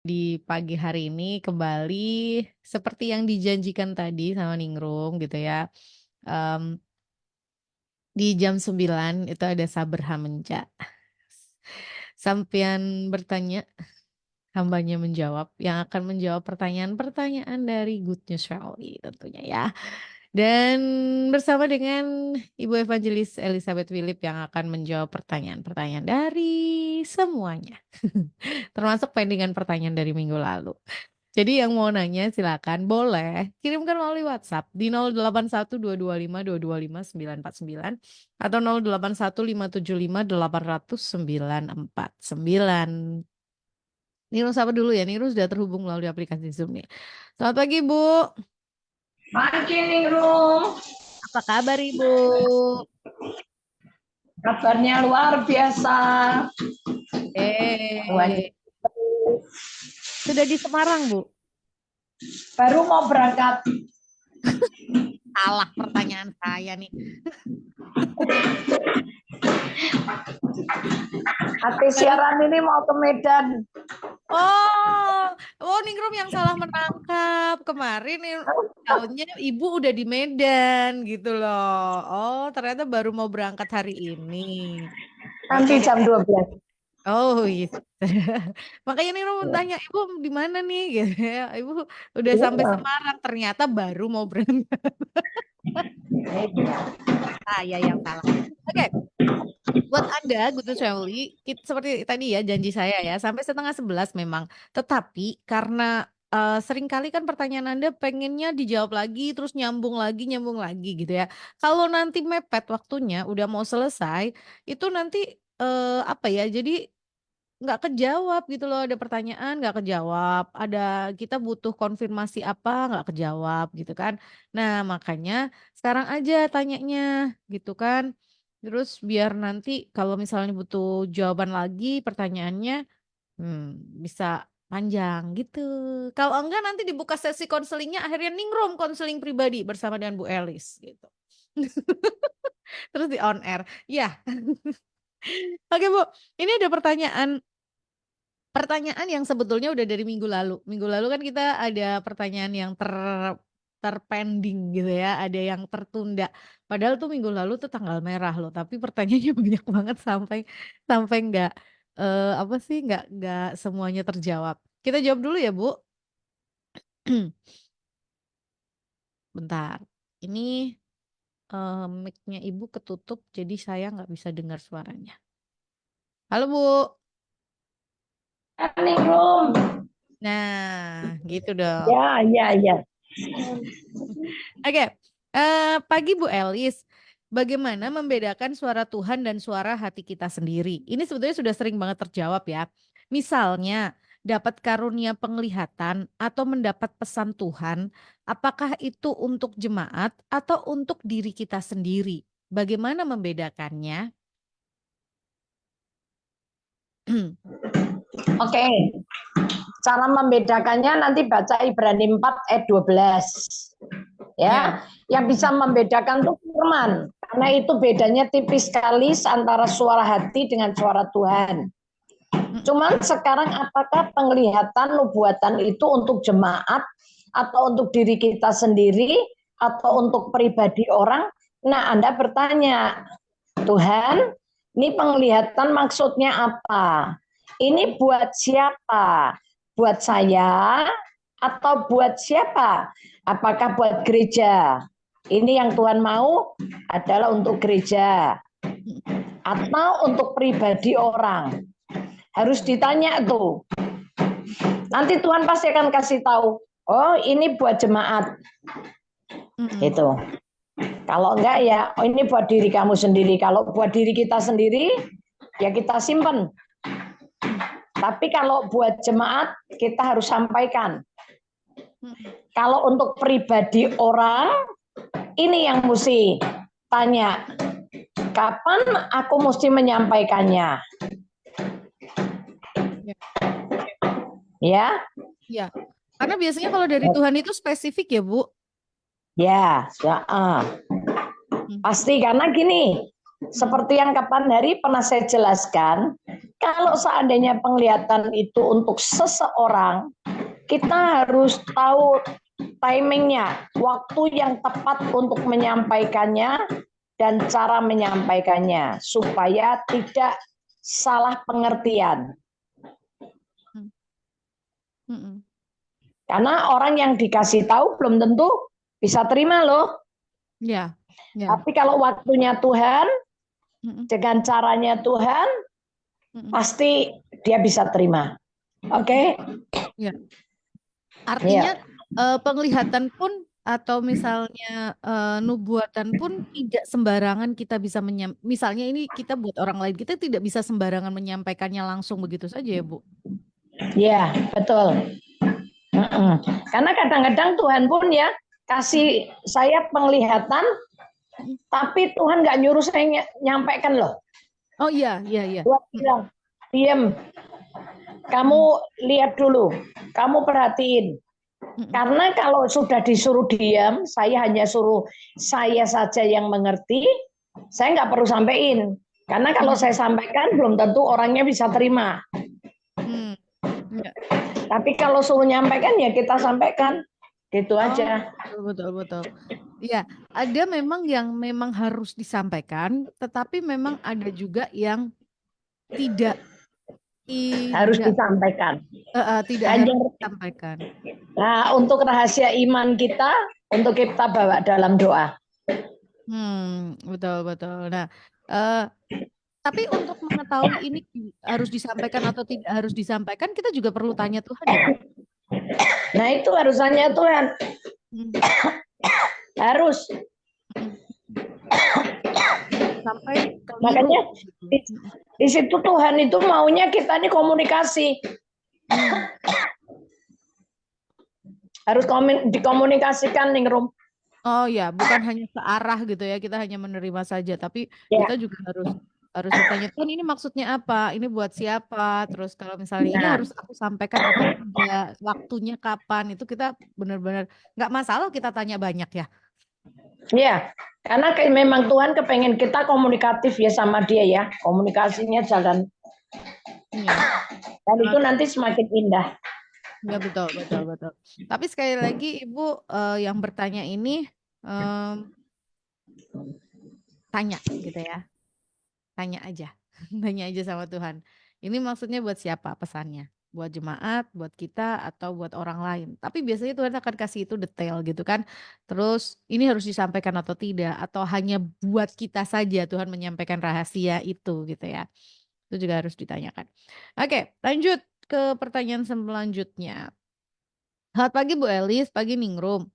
di pagi hari ini kembali seperti yang dijanjikan tadi sama Ningrum gitu ya. Em, di jam 9 itu ada Saber Hamenca. Sampian bertanya, hambanya menjawab, yang akan menjawab pertanyaan-pertanyaan dari Good News Family tentunya ya. Dan bersama dengan Ibu Evangelis Elizabeth Philip yang akan menjawab pertanyaan-pertanyaan dari semuanya. Termasuk pendingan pertanyaan dari minggu lalu. Jadi yang mau nanya silakan boleh kirimkan melalui WhatsApp di 081225225949 atau 081575 800 949. Nirus apa dulu ya? Nirus sudah terhubung melalui aplikasi Zoom nih. Selamat pagi, Bu. Pagi Ningrum, Apa kabar, Ibu? kabarnya luar biasa. Eh, sudah di Semarang, Bu? Baru mau berangkat. Salah pertanyaan saya nih. Hati siaran ini mau ke Medan. Oh, Ningrum yang salah menangkap. Kemarin nih tahunnya Ibu udah di Medan gitu loh. Oh, ternyata baru mau berangkat hari ini. Oke Nanti deh. jam 12. Oh, gitu. Makanya Ningrum tanya, Ibu di mana nih? Gitu ya. Ibu udah sampai Iya. Semarang, ternyata baru mau berangkat. Saya yang salah. Oke, buat Anda, Good News Family, seperti tadi ya janji saya ya, sampai setengah 11 memang. Tetapi karena seringkali kan pertanyaan Anda pengennya dijawab lagi, terus nyambung lagi gitu ya. Kalau nanti mepet waktunya, udah mau selesai, itu nanti apa ya, jadi nggak kejawab gitu loh, ada pertanyaan nggak kejawab, ada kita butuh konfirmasi apa nggak kejawab gitu kan. Nah makanya sekarang aja tanyanya gitu kan. Terus biar nanti kalau misalnya butuh jawaban lagi pertanyaannya hmm, bisa panjang gitu. Kalau enggak nanti dibuka sesi konselingnya akhirnya ningrum konseling pribadi bersama dengan Bu Elis gitu. Terus di on air. Ya, oke Bu. Ini ada pertanyaan yang sebetulnya udah dari minggu lalu. Minggu lalu kan kita ada pertanyaan yang terpending gitu ya, ada yang tertunda. Padahal tuh minggu lalu tuh tanggal merah loh, tapi pertanyaannya banyak banget sampai sampai nggak apa sih nggak semuanya terjawab. Kita jawab dulu ya Bu. Bentar. Ini mic-nya Ibu ketutup, jadi saya nggak bisa dengar suaranya. Halo Bu. Ningrum. Nah, gitu dong. Ya, ya, ya. Oke, pagi Bu Elis. Bagaimana membedakan suara Tuhan dan suara hati kita sendiri? Ini sebetulnya sudah sering banget terjawab ya. Misalnya, dapat karunia penglihatan atau mendapat pesan Tuhan, apakah itu untuk jemaat atau untuk diri kita sendiri? Bagaimana membedakannya? Oke. Cara membedakannya nanti baca Ibrani 4 ayat 12. Ya, yang bisa membedakan itu firman. Karena itu bedanya tipis sekali antara suara hati dengan suara Tuhan. Cuman sekarang apakah penglihatan nubuatan itu untuk jemaat atau untuk diri kita sendiri atau untuk pribadi orang? Nah, Anda bertanya, Tuhan, ini penglihatan maksudnya apa? Ini buat siapa? Buat saya atau buat siapa? Apakah buat gereja? Ini yang Tuhan mau adalah untuk gereja atau untuk pribadi orang. Harus ditanya tuh. Nanti Tuhan pasti akan kasih tahu. Oh, ini buat jemaat. Itu. Kalau enggak ya, oh ini buat diri kamu sendiri. Kalau buat diri kita sendiri, ya kita simpen. Tapi kalau buat jemaat, kita harus sampaikan. Kalau untuk pribadi orang, ini yang mesti tanya. Kapan aku mesti menyampaikannya? Ya. Ya, karena biasanya kalau dari Tuhan itu spesifik ya Bu. Ya, pasti karena gini, seperti yang kapan hari pernah saya jelaskan, kalau seandainya penglihatan itu untuk seseorang, kita harus tahu timingnya, waktu yang tepat untuk menyampaikannya dan cara menyampaikannya supaya tidak salah pengertian. Karena orang yang dikasih tahu belum tentu bisa terima loh. Ya. Tapi kalau waktunya Tuhan, dengan caranya Tuhan, pasti dia bisa terima. Oke? Ya. Artinya penglihatan pun atau misalnya nubuatan pun tidak sembarangan kita bisa misalnya ini kita buat orang lain, kita tidak bisa sembarangan menyampaikannya langsung begitu saja ya Bu. Iya, betul. Karena kadang-kadang Tuhan pun ya kasih saya penglihatan, tapi Tuhan nggak nyuruh saya nyampaikan loh. Oh iya. Tuhan bilang, diam, kamu lihat dulu, kamu perhatiin. Karena kalau sudah disuruh diam, saya hanya suruh saya saja yang mengerti, saya nggak perlu sampaikan. Karena kalau saya sampaikan belum tentu orangnya bisa terima. Tapi kalau suruh nyampaikan ya kita sampaikan, gitu aja. Betul. Ya, ada memang yang memang harus disampaikan, tetapi memang ada juga yang tidak Harus disampaikan. Tidak harus disampaikan. Nah, untuk rahasia iman kita, untuk kita bawa dalam doa. Betul. Nah, tapi untuk mengetahui ini harus disampaikan atau tidak harus disampaikan, kita juga perlu tanya Tuhan ya, Bu? Nah, itu harus tanya Tuhan. Harus. Sampai makanya di situ Tuhan itu maunya kita ini komunikasi. Harus dikomunikasikan nih, Rum. Oh ya, bukan hanya searah gitu ya, kita hanya menerima saja, tapi kita juga harus bertanya, Tuhan ini maksudnya apa? Ini buat siapa? Terus kalau misalnya ini harus aku sampaikan atau tidak, waktunya kapan? Itu kita benar-benar nggak masalah kita tanya banyak ya. Iya, karena memang Tuhan kepengen kita komunikatif ya sama dia ya, komunikasinya jalan. Dan itu nanti semakin indah. Ya betul. Tapi sekali lagi Ibu yang bertanya ini tanya gitu ya. Tanya aja sama Tuhan. Ini maksudnya buat siapa pesannya? Buat jemaat, buat kita, atau buat orang lain. Tapi biasanya Tuhan akan kasih itu detail gitu kan. Terus ini harus disampaikan atau tidak, atau hanya buat kita saja Tuhan menyampaikan rahasia itu gitu ya. Itu juga harus ditanyakan. Oke, lanjut ke pertanyaan selanjutnya. Selamat pagi Bu Elis, pagi Ningrum.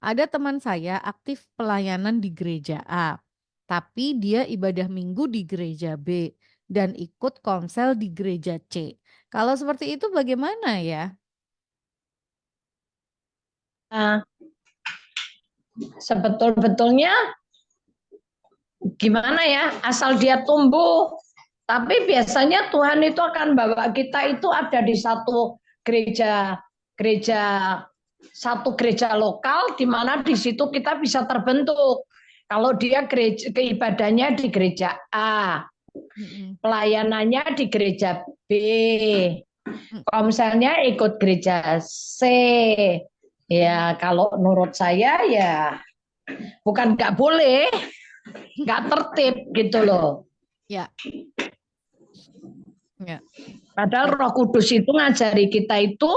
Ada teman saya aktif pelayanan di gereja A, tapi dia ibadah minggu di gereja B dan ikut komsel di gereja C. Kalau seperti itu bagaimana ya? Sebetul-betulnya gimana ya, asal dia tumbuh. Tapi biasanya Tuhan itu akan bawa kita itu ada di satu gereja lokal di mana di situ kita bisa terbentuk. Kalau dia keibadahnya di gereja A, pelayanannya di gereja B, komselnya ikut gereja C. Ya, kalau menurut saya ya bukan nggak boleh, nggak tertib gitu loh. Ya. Padahal Roh Kudus itu ngajari kita itu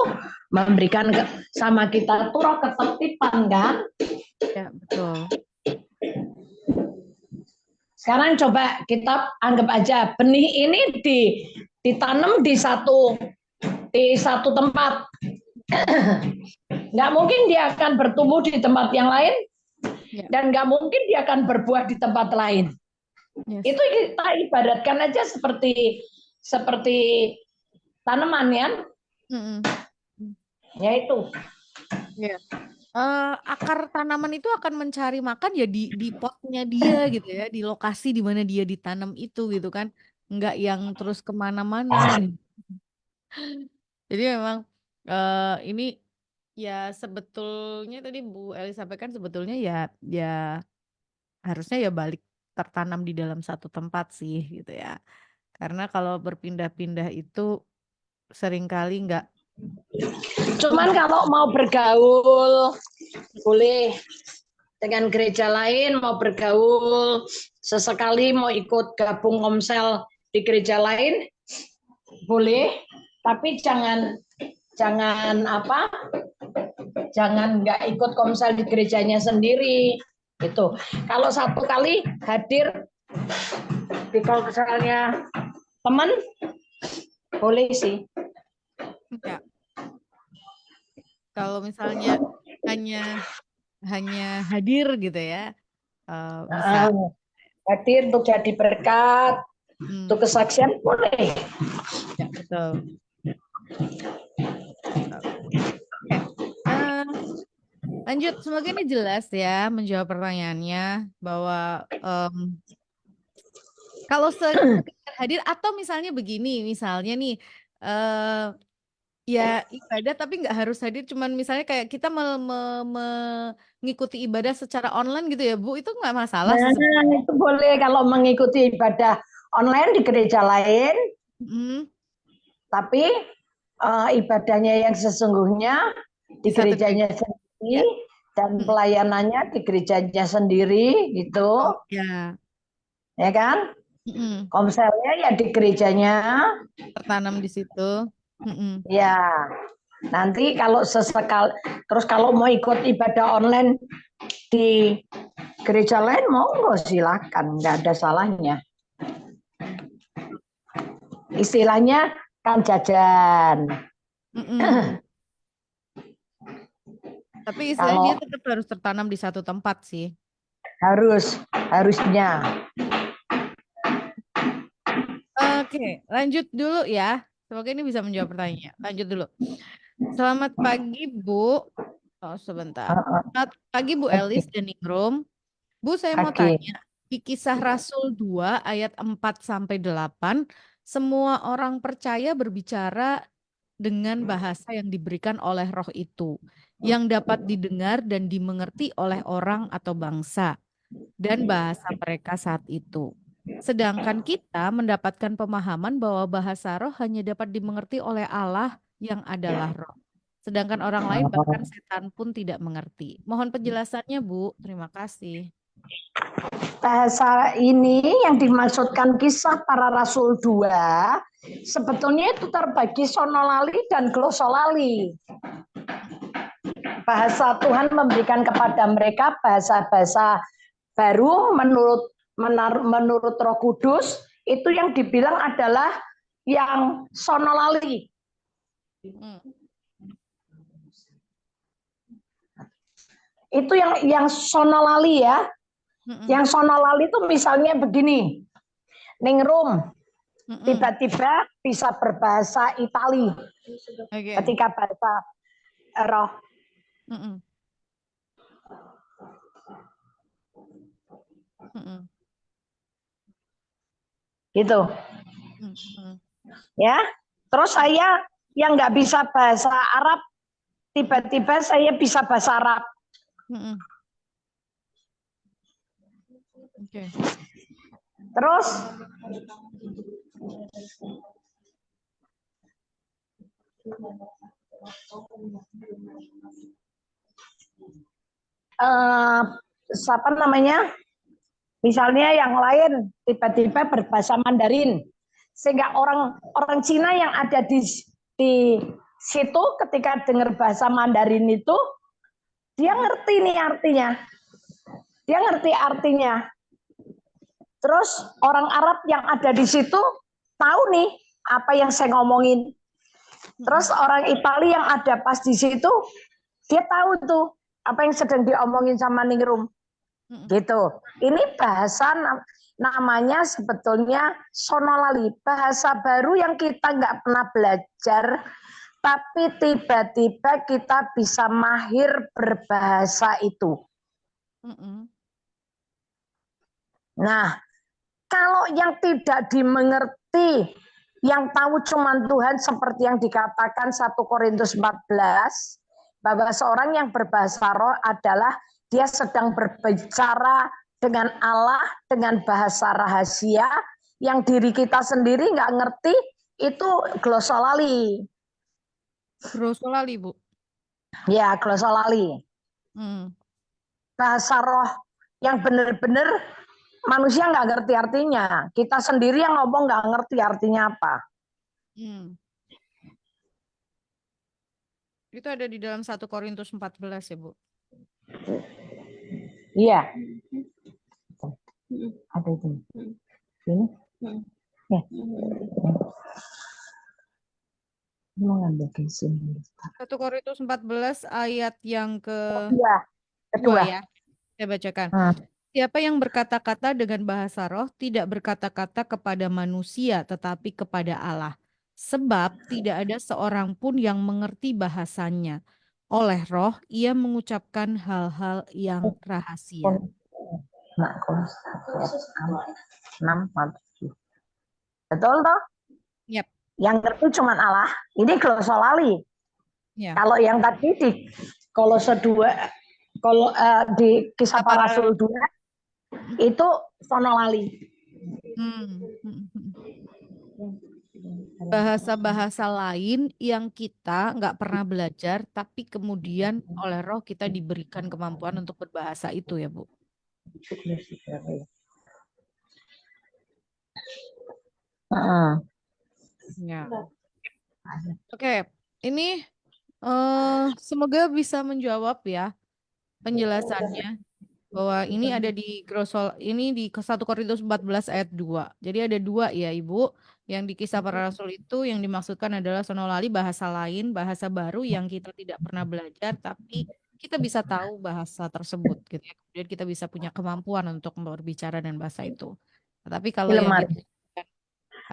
memberikan sama kita tuh roh ketertiban kan? Ya, betul. Sekarang coba kita anggap aja benih ini ditanam di satu tempat. Nggak mungkin dia akan bertumbuh di tempat yang lain, dan nggak mungkin dia akan berbuah di tempat lain. Itu kita ibaratkan aja seperti tanaman ya. Ya itu. Akar tanaman itu akan mencari makan ya di potnya dia gitu ya, di lokasi di mana dia ditanam itu gitu kan, nggak yang terus kemana-mana. Jadi memang ini ya sebetulnya tadi Bu Eli sampaikan sebetulnya ya harusnya ya balik tertanam di dalam satu tempat sih gitu ya. Karena kalau berpindah-pindah itu seringkali nggak. Cuman kalau mau bergaul boleh dengan gereja lain, mau bergaul sesekali mau ikut gabung komsel di gereja lain boleh, tapi jangan nggak ikut komsel di gerejanya sendiri gitu. Kalau satu kali hadir di komselnya teman boleh sih. Ya. Kalau misalnya hanya hadir gitu ya, bisa. Hadir untuk jadi berkat, untuk Hmm, kesaksian boleh. ya, betul. Oke. Eh, lanjut, semoga ini jelas ya menjawab pertanyaannya bahwa kalau sekedar hadir atau misalnya begini, misalnya nih eh ya ibadah tapi nggak harus hadir, cuman misalnya kayak kita mengikuti ibadah secara online gitu ya Bu, itu nggak masalah sih Nah, sebenarnya. itu boleh kalau mengikuti ibadah online di gereja lain, Mm, tapi ibadahnya yang sesungguhnya di di satu gerejanya gereja. sendiri Ya. dan Mm, pelayanannya di gerejanya sendiri gitu, ya. ya kan? Mm, Komselnya ya di gerejanya, tertanam di situ. Mm, ya. Nanti kalau sesekali, terus kalau mau ikut ibadah online di gereja lain, monggo silakan, nggak ada salahnya. Istilahnya kan jajan. mm. Tapi istilahnya dia Kalau tetap harus tertanam di satu tempat sih. harusnya. Oke, lanjut dulu ya. Semoga ini bisa menjawab pertanyaan. Lanjut dulu. Selamat pagi, Bu. Oh, sebentar. Selamat pagi, Bu Oke, Elis dan Ningrum. Bu, saya mau oke. tanya. Di Kisah Rasul 2 ayat 4 sampai 8, semua orang percaya berbicara dengan bahasa yang diberikan oleh Roh itu, yang dapat didengar dan dimengerti oleh orang atau bangsa dan bahasa mereka saat itu. Sedangkan kita mendapatkan pemahaman bahwa bahasa roh hanya dapat dimengerti oleh Allah yang adalah roh. Sedangkan orang lain bahkan setan pun tidak mengerti. Mohon penjelasannya, Bu. Terima kasih. Bahasa ini yang dimaksudkan kisah para rasul 2 sebetulnya itu terbagi sonolali dan glosolali. Bahasa Tuhan memberikan kepada mereka bahasa-bahasa baru menurut Roh Kudus, itu yang dibilang adalah yang sonolali. Hmm. Itu yang sonolali ya. Mm-mm. Yang sonolali itu misalnya begini. Ningrum Mm-mm. tiba-tiba bisa berbahasa Itali Oke. ketika bahasa roh. Mm-mm. Mm-mm. Gitu. Mm-mm. Ya. Terus saya yang nggak bisa bahasa Arab, tiba-tiba saya bisa bahasa Arab. Mm-mm. Oke. Terus apa namanya? Misalnya yang lain tiba-tiba berbahasa Mandarin, sehingga orang Cina yang ada di situ ketika dengar bahasa Mandarin itu dia ngerti nih artinya, dia ngerti artinya. Terus orang Arab yang ada di situ tahu nih apa yang saya ngomongin. Terus orang Italia yang ada pas di situ dia tahu tuh apa yang sedang diomongin sama Ningrum. Mm-mm. Gitu. Ini bahasa namanya sebetulnya sonolali, bahasa baru yang kita nggak pernah belajar, tapi tiba-tiba kita bisa mahir berbahasa itu. Mm-mm. Nah, kalau yang tidak dimengerti, yang tahu cuma Tuhan seperti yang dikatakan 1 Korintus 14, bahwa seorang yang berbahasa roh adalah dia sedang berbicara dengan Allah dengan bahasa rahasia yang diri kita sendiri nggak ngerti, itu glosolali. Glosolali, Bu. Ya, glosolali. Hmm. Bahasa roh yang benar-benar manusia nggak ngerti artinya. Kita sendiri yang ngomong nggak ngerti artinya apa. Hmm. Itu ada di dalam 1 Korintus 14 ya, Bu. Iya. Ada itu. Ini. Ya. Mau ngambil ke sini. 1 Korintus 14 ayat yang Iya, kedua kedua. ya. Saya bacakan. Hmm. Siapa yang berkata-kata dengan bahasa roh tidak berkata-kata kepada manusia tetapi kepada Allah. Sebab tidak ada seorang pun yang mengerti bahasanya. Oleh roh ia mengucapkan hal-hal yang rahasia. Nak 647. Betul toh? Yap. Yang ngerti cuma Allah. Ini glosolali. Ya. Kalau yang tadi di Kolose 2, kalau di Kisah Para Rasul 2 itu fonolali. Bahasa-bahasa lain yang kita nggak pernah belajar, tapi kemudian oleh roh kita diberikan kemampuan untuk berbahasa itu ya, Bu. Ya. Oke, ini semoga bisa menjawab ya penjelasannya bahwa ini ada di ini di 1 Korintus 14 ayat 2. Jadi ada 2 ya Ibu. Yang di Kisah Para Rasul itu yang dimaksudkan adalah sonolali, bahasa lain, bahasa baru yang kita tidak pernah belajar tapi kita bisa tahu bahasa tersebut gitu ya. Kemudian kita bisa punya kemampuan untuk berbicara dan bahasa itu. Tapi kalau yang dimaksudkan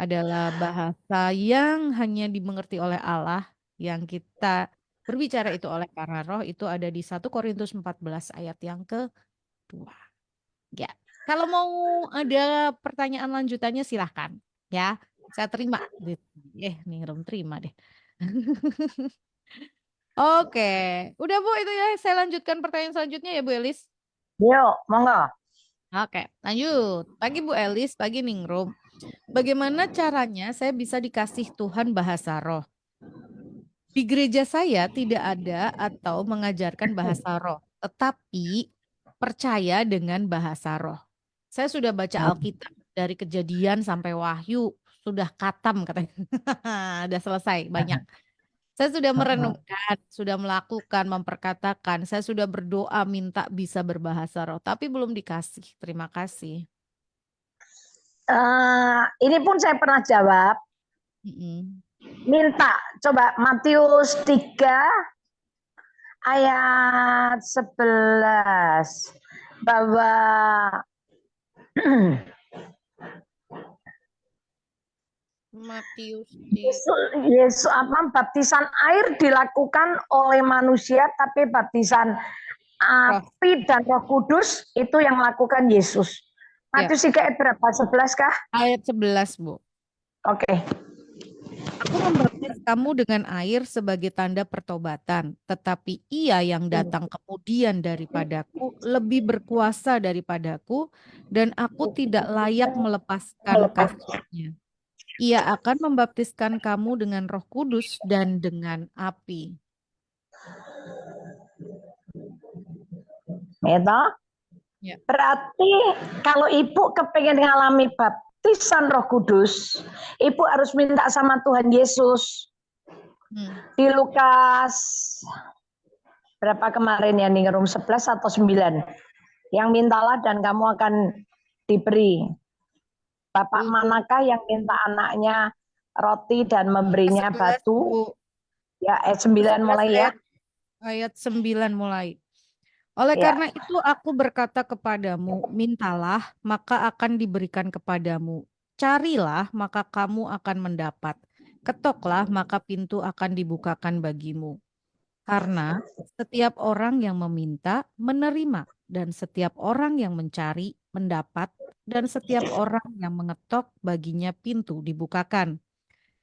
adalah bahasa yang hanya dimengerti oleh Allah, yang kita berbicara itu oleh karena roh, itu ada di 1 Korintus 14 ayat yang kedua. Ya, kalau mau ada pertanyaan lanjutannya silahkan ya. Saya terima. Ningrum terima deh. Oke, udah Bu itu ya. Saya lanjutkan pertanyaan selanjutnya ya Bu Elis. Yuk, monggo. Oke, lanjut. Pagi Bu Elis, pagi Ningrum. Bagaimana caranya saya bisa dikasih Tuhan bahasa roh? Di gereja saya tidak ada atau mengajarkan bahasa roh, tetapi percaya dengan bahasa roh. Saya sudah baca Alkitab dari Kejadian sampai Wahyu, sudah katam katanya. Sudah selesai banyak. Saya sudah merenungkan, sudah melakukan, memperkatakan, saya sudah berdoa minta bisa berbahasa roh, tapi belum dikasih. Terima kasih. Ini pun saya pernah jawab. Minta, coba Matius 3 ayat 11 bahwa Matius Yesus baptisan air dilakukan oleh manusia, tapi baptisan api dan Roh Kudus itu yang melakukan Yesus. Matius 3 ayat berapa? 11 kah? Ayat 11, Bu. Oke. Aku membaptis kamu dengan air sebagai tanda pertobatan, tetapi Ia yang datang kemudian daripadaku lebih berkuasa daripadaku, dan aku tidak layak melepaskan kasutnya. Ia akan membaptiskan kamu dengan Roh Kudus dan dengan api. Ya. Berarti kalau ibu kepengen ngalami baptisan Roh Kudus, ibu harus minta sama Tuhan Yesus. Di Lukas berapa kemarin ya, Ningrum 11 atau 9? Yang mintalah dan kamu akan diberi. Bapak manakah yang minta anaknya roti dan memberinya 11, batu? Bu. Ya, ayat 9 mulai ya. Ayat 9 mulai. Oleh karena itu aku berkata kepadamu, mintalah maka akan diberikan kepadamu. Carilah maka kamu akan mendapat. Ketoklah maka pintu akan dibukakan bagimu. Karena setiap orang yang meminta menerima, dan setiap orang yang mencari mendapat, dan setiap orang yang mengetok baginya pintu dibukakan.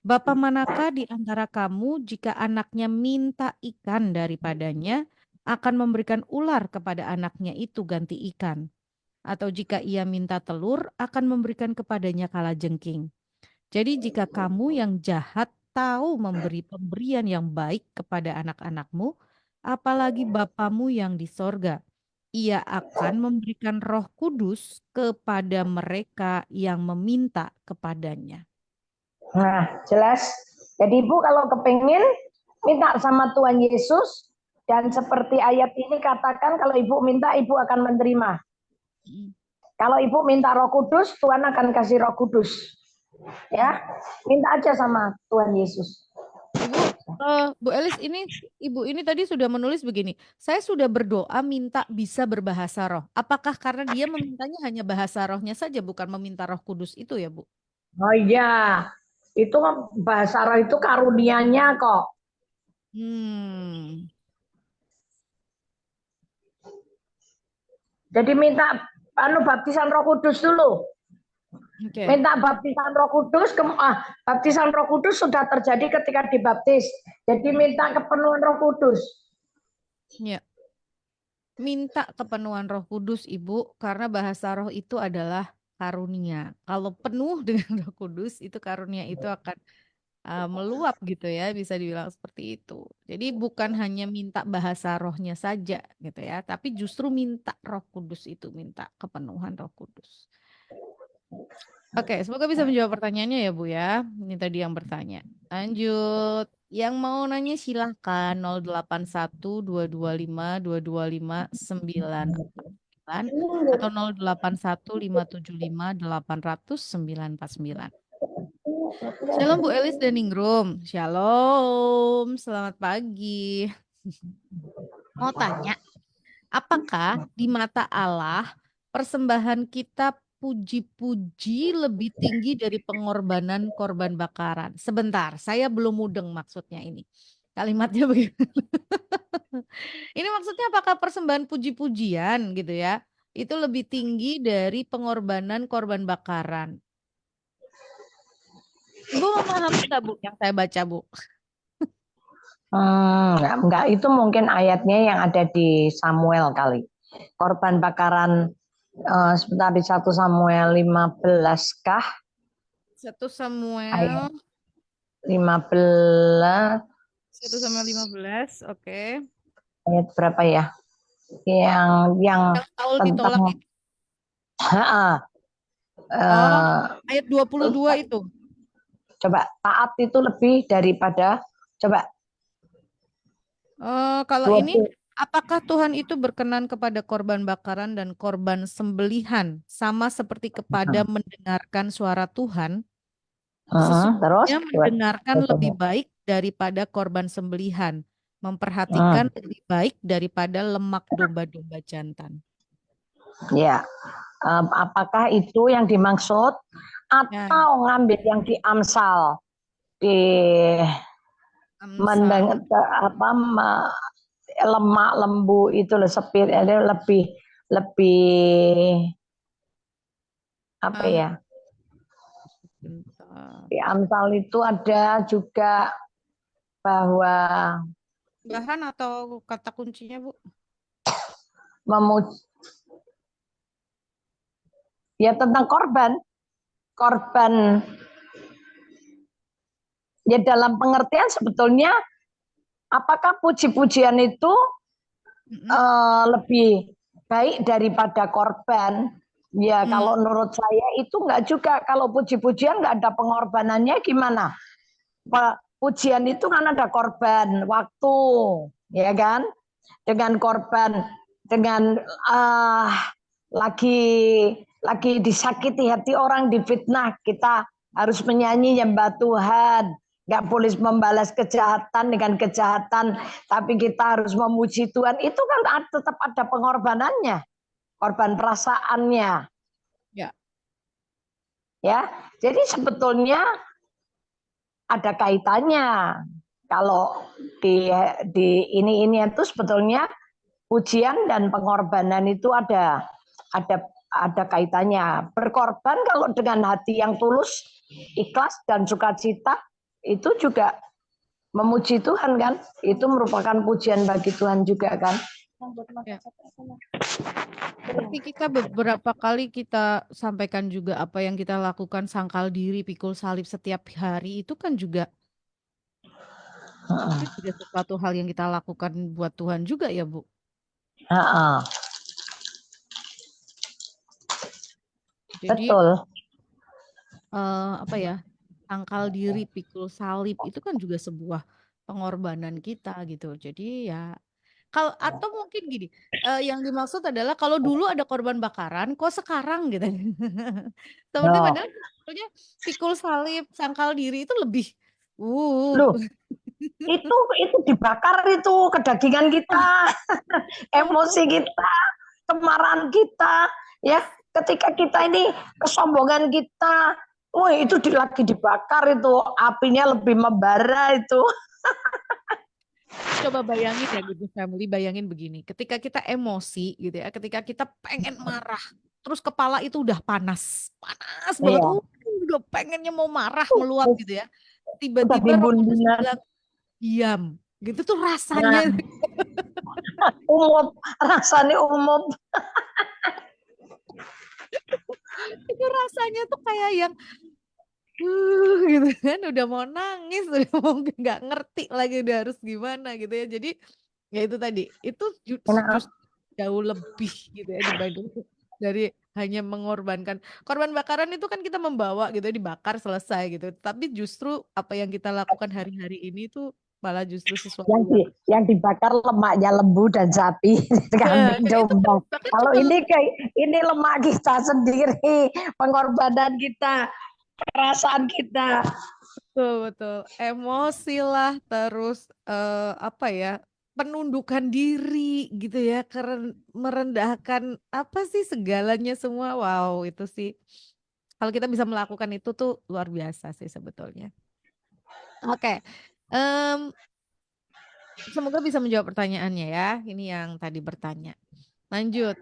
Bapa manakah di antara kamu jika anaknya minta ikan daripadanya, akan memberikan ular kepada anaknya itu ganti ikan? atau jika ia minta telur, akan memberikan kepadanya kalajengking. Jadi jika kamu yang jahat tahu memberi pemberian yang baik kepada anak-anakmu, apalagi Bapamu yang di sorga, ia akan memberikan Roh Kudus kepada mereka yang meminta kepadanya. Nah, jelas. Jadi Ibu kalau kepingin minta sama Tuhan Yesus, dan seperti ayat ini katakan kalau Ibu minta, Ibu akan menerima. Kalau Ibu minta Roh Kudus, Tuhan akan kasih Roh Kudus. Ya, minta aja sama Tuhan Yesus. Ibu, Bu Elis, ini Ibu ini tadi sudah menulis begini. Saya sudah berdoa minta bisa berbahasa roh. Apakah karena dia memintanya hanya bahasa rohnya saja, bukan meminta Roh Kudus itu ya, Bu? Oh iya, itu bahasa roh itu karunia-Nya kok. Jadi minta baptisan Roh Kudus dulu. Okay. Minta baptisan Roh Kudus, baptisan Roh Kudus sudah terjadi ketika dibaptis. Jadi minta kepenuhan Roh Kudus. Ya. Minta kepenuhan Roh Kudus, Ibu, karena bahasa roh itu adalah karunia. Kalau penuh dengan Roh Kudus, itu karunia itu akan meluap gitu ya, bisa dibilang seperti itu. Jadi bukan hanya minta bahasa rohnya saja gitu ya, tapi justru minta Roh Kudus itu, minta kepenuhan Roh Kudus. Oke, semoga bisa menjawab pertanyaannya ya Bu ya. Ini tadi yang bertanya. Lanjut. Yang mau nanya silahkan 081 225 225 949 atau 081 575 800 949. Shalom Bu Elis dan Ningrum. Shalom, selamat pagi. Mau tanya, apakah di mata Allah persembahan kita puji-puji lebih tinggi dari pengorbanan korban bakaran? Sebentar, saya belum mudeng maksudnya ini. Kalimatnya begitu. Ini maksudnya apakah persembahan puji-pujian gitu ya? Itu lebih tinggi dari pengorbanan korban bakaran. Ibu memahami nggak Bu yang saya baca Bu? Enggak, itu mungkin ayatnya yang ada di Samuel kali. Korban bakaran sebentar di 1 Samuel 15 kah? 1 Samuel Ayat 15. 1 Samuel 15, oke. Ayat berapa ya? Yang Saul ditolak tentang itu. Ayat 22 itu. Coba taat itu lebih daripada coba. Kalau 20. ini, apakah Tuhan itu berkenan kepada korban bakaran dan korban sembelihan sama seperti kepada mendengarkan suara Tuhan? Terus Sesungguhnya mendengarkan lebih baik daripada korban sembelihan, memperhatikan lebih baik daripada lemak domba-domba jantan. Ya, apakah itu yang dimaksud atau ngambil yang di Amsal di lemak lembu itu sepir lebih apa ya? Di Amsal itu ada juga bahwa bahan atau kata kuncinya Bu? Ya tentang korban ya dalam pengertian sebetulnya apakah puji-pujian itu lebih baik daripada korban? Ya kalau menurut saya itu enggak juga. Kalau puji-pujian enggak ada pengorbanannya gimana? Pujian itu kan ada korban waktu, ya kan? Dengan korban, dengan lagi disakiti hati orang, difitnah, kita harus menyanyi nyembah Tuhan. Nggak boleh membalas kejahatan dengan kejahatan, tapi kita harus memuji Tuhan. Itu kan tetap ada pengorbanannya, korban perasaannya. Ya, jadi sebetulnya ada kaitannya. Kalau di ini itu sebetulnya pujian dan pengorbanan itu ada kaitannya. Berkorban kalau dengan hati yang tulus, ikhlas dan sukacita itu juga memuji Tuhan kan? Itu merupakan pujian bagi Tuhan juga kan? Ya. Seperti kita beberapa kali kita sampaikan juga apa yang kita lakukan sangkal diri, pikul salib setiap hari itu kan juga itu juga sesuatu hal yang kita lakukan buat Tuhan juga ya, Bu. Heeh, Jadi betul. apa ya, sangkal diri, pikul salib itu kan juga sebuah pengorbanan kita gitu. Jadi ya kalau atau mungkin gini, yang dimaksud adalah kalau dulu ada korban bakaran, kok sekarang gitu. Seperti Loh, padahal sebetulnya pikul salib, sangkal diri itu lebih uh loh, itu dibakar itu kedagingan kita, emosi kita, kemarahan kita, ya. Ketika kita ini kesombongan kita, wah itu lagi dibakar itu, apinya lebih membara itu. coba bayangin ya gitu family, bayangin begini, ketika kita emosi gitu ya, ketika kita pengen marah, terus kepala itu udah panas, panas banget, Iya, udah pengennya mau marah, meluap udah gitu ya, tiba-tiba Roh Kudus timbun-timbunan. bilang diam, gitu tuh rasanya, Nah, umum, rasanya umum. itu rasanya tuh kayak yang gitu kan, udah mau nangis, udah mau nggak ngerti lagi udah harus gimana gitu ya. Jadi ya itu tadi, itu Kenapa? justru jauh lebih gitu ya dibanding dari hanya mengorbankan. Korban bakaran itu kan kita membawa gitu ya, dibakar selesai gitu. Tapi justru apa yang kita lakukan hari-hari ini tuh malah justru sesuatu yang Yang dibakar lemaknya lembu dan sapi, kambing kayak itu kan domba. bahkan Kalau cuma ini lemak kita sendiri, pengorbanan kita, perasaan kita. betul, betul. Emosi lah, terus apa ya, penundukan diri gitu ya, merendahkan apa sih segalanya semua. Wow, itu sih. Kalau kita bisa melakukan itu tuh luar biasa sih sebetulnya. Oke, em, semoga bisa menjawab pertanyaannya ya. Ini yang tadi bertanya. Lanjut.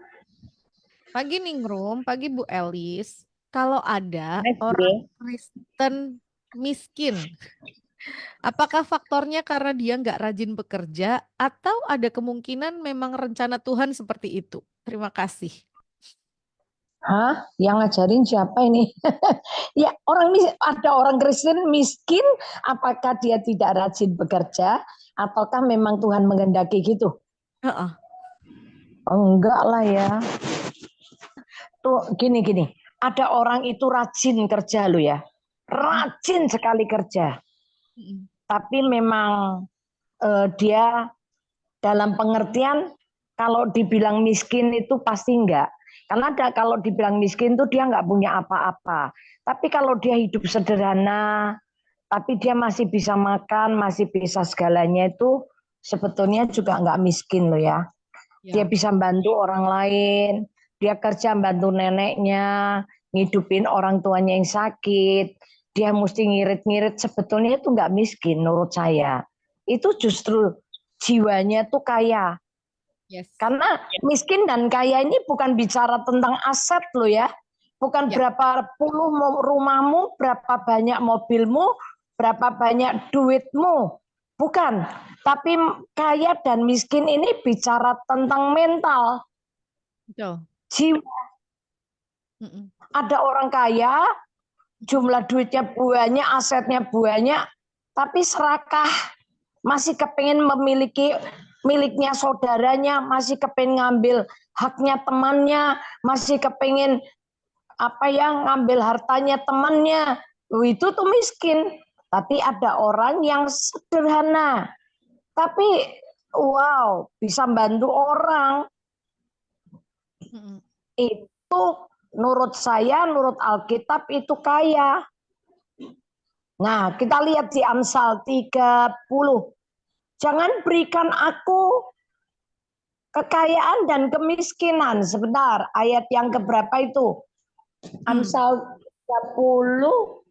Pagi Ningrum, pagi Bu Elis. Kalau ada orang Kristen miskin, apakah faktornya karena dia nggak rajin bekerja atau ada kemungkinan memang rencana Tuhan seperti itu? Terima kasih. Hah? Yang ngajarin siapa ini? Ya, ada orang Kristen miskin, apakah dia tidak rajin bekerja, ataukah memang Tuhan menghendaki gitu? Heeh. Oh, enggak lah ya. Tuh gini, ada orang itu rajin kerja lo ya, Mm-mm. rajin sekali kerja, Mm-mm. tapi memang dia dalam pengertian kalau dibilang miskin itu pasti enggak. Karena kalau dibilang miskin tuh dia enggak punya apa-apa. Tapi kalau dia hidup sederhana, tapi dia masih bisa makan, masih bisa segalanya itu sebetulnya juga enggak miskin loh ya. Dia Ya. bisa bantu orang lain, dia kerja bantu neneknya, ngidupin orang tuanya yang sakit, dia mesti ngirit-ngirit, sebetulnya itu enggak miskin menurut saya. Itu justru jiwanya tuh kaya. Yes. Karena miskin dan kaya ini bukan bicara tentang aset loh ya. Bukan Ya. berapa puluh rumahmu, berapa banyak mobilmu, berapa banyak duitmu. Bukan. Tapi kaya dan miskin ini bicara tentang mental, Betul. jiwa. Mm-mm. Ada orang kaya, jumlah duitnya banyak, asetnya banyak, tapi serakah, masih kepengen memiliki miliknya saudaranya, masih kepengen ngambil haknya temannya, masih kepengen ngambil hartanya temannya. Itu tuh miskin. Tapi ada orang yang sederhana, tapi wow, bisa bantu orang. Mm-mm. Itu menurut saya, menurut Alkitab itu kaya. Nah, kita lihat di Amsal 30. Jangan berikan aku kekayaan dan kemiskinan. Sebentar, ayat yang keberapa itu? Amsal 30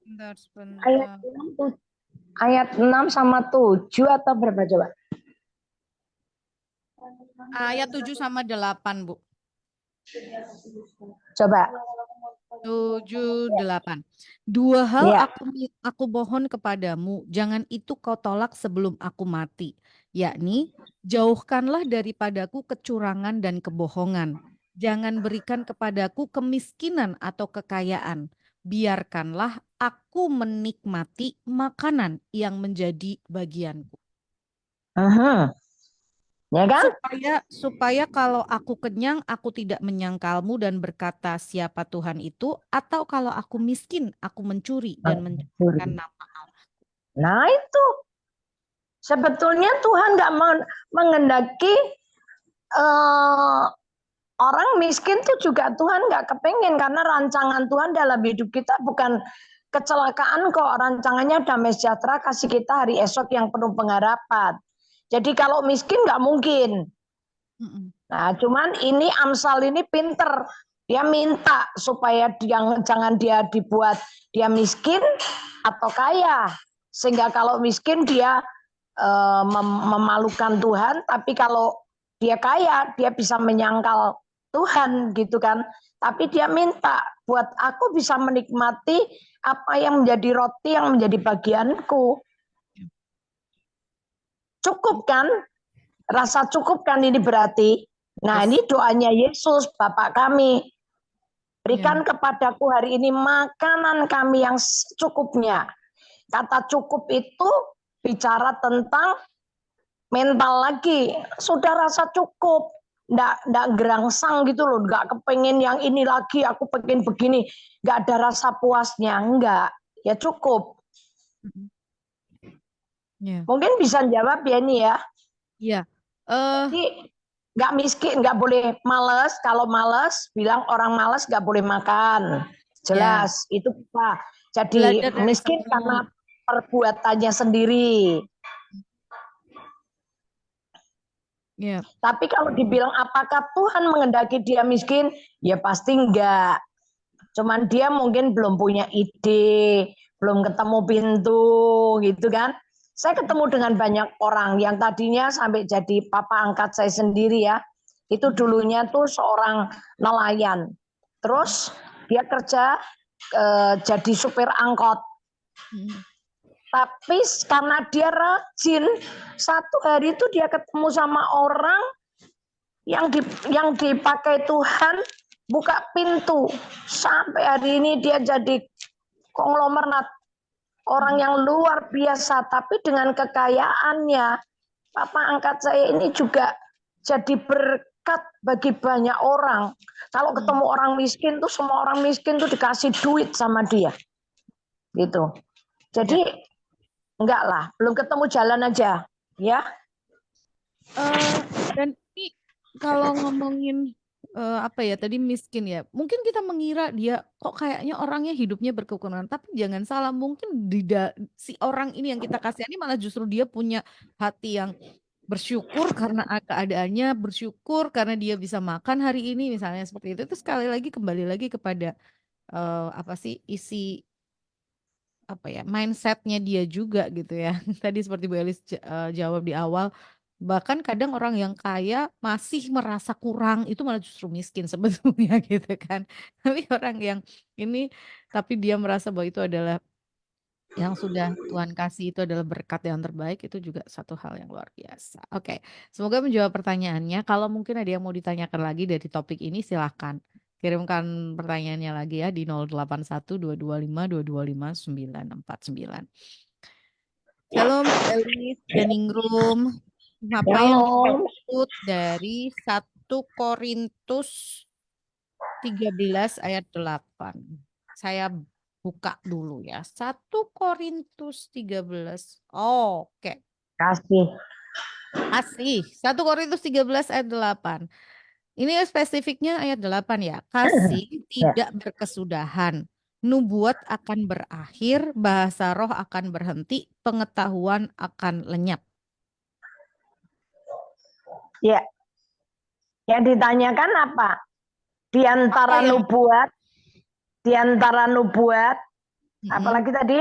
ayat Sebentar. 6, ayat 6 sama 7 atau berapa coba? Ayat 7 sama 8, Bu. Coba. 7, 8. Dua hal Ya. aku mohon kepadamu, jangan itu kau tolak sebelum aku mati. yakni jauhkanlah daripadaku kecurangan dan kebohongan. Jangan berikan kepadaku kemiskinan atau kekayaan. Biarkanlah aku menikmati makanan yang menjadi bagianku. Ya kan? Supaya kalau aku kenyang, aku tidak menyangkalmu dan berkata siapa Tuhan itu, atau kalau aku miskin, aku mencuri dan mencurikan nama Allah. Nah itu sebetulnya Tuhan nggak mengendaki orang miskin tuh juga Tuhan nggak kepengen, karena rancangan Tuhan dalam hidup kita bukan kecelakaan kok, rancangannya damai sejahtera, kasih kita hari esok yang penuh pengharapan. Jadi kalau miskin nggak mungkin. Nah, cuman ini Amsal ini pinter. Dia minta supaya jangan dia dibuat dia miskin atau kaya. Sehingga kalau miskin dia memalukan Tuhan, tapi kalau dia kaya dia bisa menyangkal Tuhan gitu kan. Tapi dia minta buat aku bisa menikmati apa yang menjadi roti yang menjadi bagianku. Cukup kan? Rasa cukup kan ini berarti. Nah, ini doanya Yesus, Bapak kami. Berikan kepadaku hari ini makanan kami yang secukupnya. Kata cukup itu bicara tentang mental lagi. Sudah rasa cukup. Nggak gerangsang gitu loh. Nggak kepengen yang ini lagi, aku pengen begini. Nggak ada rasa puasnya. Nggak. Ya cukup. Mungkin bisa jawab ya ini ya. Iya. Jadi nggak miskin, nggak boleh males. Kalau males, bilang orang males nggak boleh makan. Jelas itu apa? Jadi miskin karena perbuatannya sendiri. Tapi kalau dibilang apakah Tuhan mengendaki dia miskin? Ya pasti enggak. Cuman dia mungkin belum punya ide, belum ketemu pintu gitu kan. Saya ketemu dengan banyak orang yang tadinya sampai jadi papa angkat saya sendiri ya. Itu dulunya tuh seorang nelayan. Terus dia kerja jadi supir angkot. Tapi karena dia rajin, satu hari itu dia ketemu sama orang yang dipakai Tuhan buka pintu. Sampai hari ini dia jadi konglomerat. Orang yang luar biasa, tapi dengan kekayaannya, Papa angkat saya ini juga jadi berkat bagi banyak orang. Kalau ketemu orang miskin tuh, semua orang miskin tuh dikasih duit sama dia. Gitu. Jadi enggak lah, belum ketemu jalan aja, ya. Dan ini kalau ngomongin apa ya tadi miskin ya, mungkin kita mengira dia kok kayaknya orangnya hidupnya berkekurangan, tapi jangan salah, mungkin si orang ini yang kita kasihani malah justru dia punya hati yang bersyukur karena keadaannya, bersyukur karena dia bisa makan hari ini misalnya seperti itu. Itu sekali lagi kembali lagi kepada apa sih isi apa ya mindsetnya dia juga gitu ya. Tadi seperti Bu Elis jawab di awal, bahkan kadang orang yang kaya masih merasa kurang, itu malah justru miskin sebetulnya gitu kan. Tapi orang yang ini, tapi dia merasa bahwa itu adalah yang sudah Tuhan kasih, itu adalah berkat yang terbaik, itu juga satu hal yang luar biasa. Oke, semoga menjawab pertanyaannya. Kalau mungkin ada yang mau ditanyakan lagi dari topik ini, silahkan kirimkan pertanyaannya lagi ya di 081225225949. Shalom Elis dan Ingrum. Apa yang dimaksud dari 1 Korintus 13 ayat 8? Saya buka dulu ya. 1 Korintus 13. Oke. Kasih. 1 Korintus 13 ayat 8. Ini spesifiknya ayat 8 ya. Kasih tidak berkesudahan. Nubuat akan berakhir, bahasa roh akan berhenti, pengetahuan akan lenyap. Ya. Yang ditanyakan apa? Di antara nubuat, apalagi tadi?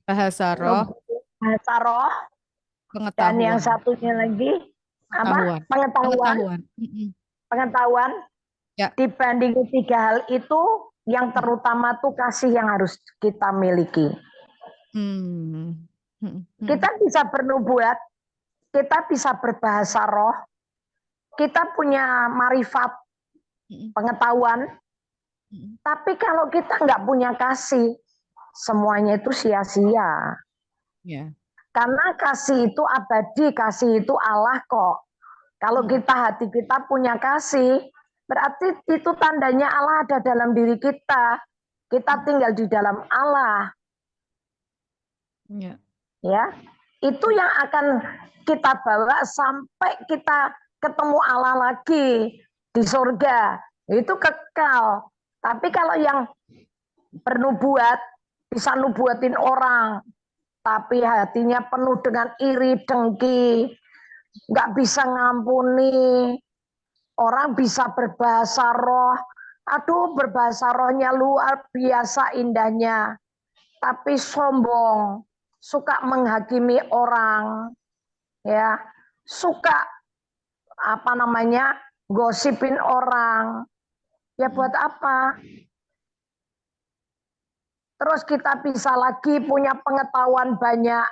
Bahasa roh. Bahasa roh. Pengetahuan. Dan yang satunya lagi apa? Pengetahuan. Ya. Dibanding 3 hal itu, yang terutama tuh kasih yang harus kita miliki. Kita bisa bernubuat, kita bisa berbahasa roh, kita punya marifat, pengetahuan, tapi kalau kita nggak punya kasih, semuanya itu sia-sia. Ya. Karena kasih itu abadi, kasih itu Allah kok. Kalau hati kita punya kasih, berarti itu tandanya Allah ada dalam diri kita. Kita tinggal di dalam Allah. Ya, itu yang akan kita bawa sampai kita ketemu Allah lagi di surga. Itu kekal. Tapi kalau yang bernubuat, bisa nubuatin orang, tapi hatinya penuh dengan iri, dengki, nggak bisa ngampuni, orang bisa berbahasa roh, aduh berbahasa rohnya luar biasa indahnya, tapi sombong, suka menghakimi orang, ya, suka gosipin orang, ya buat apa? Terus kita bisa lagi punya pengetahuan banyak,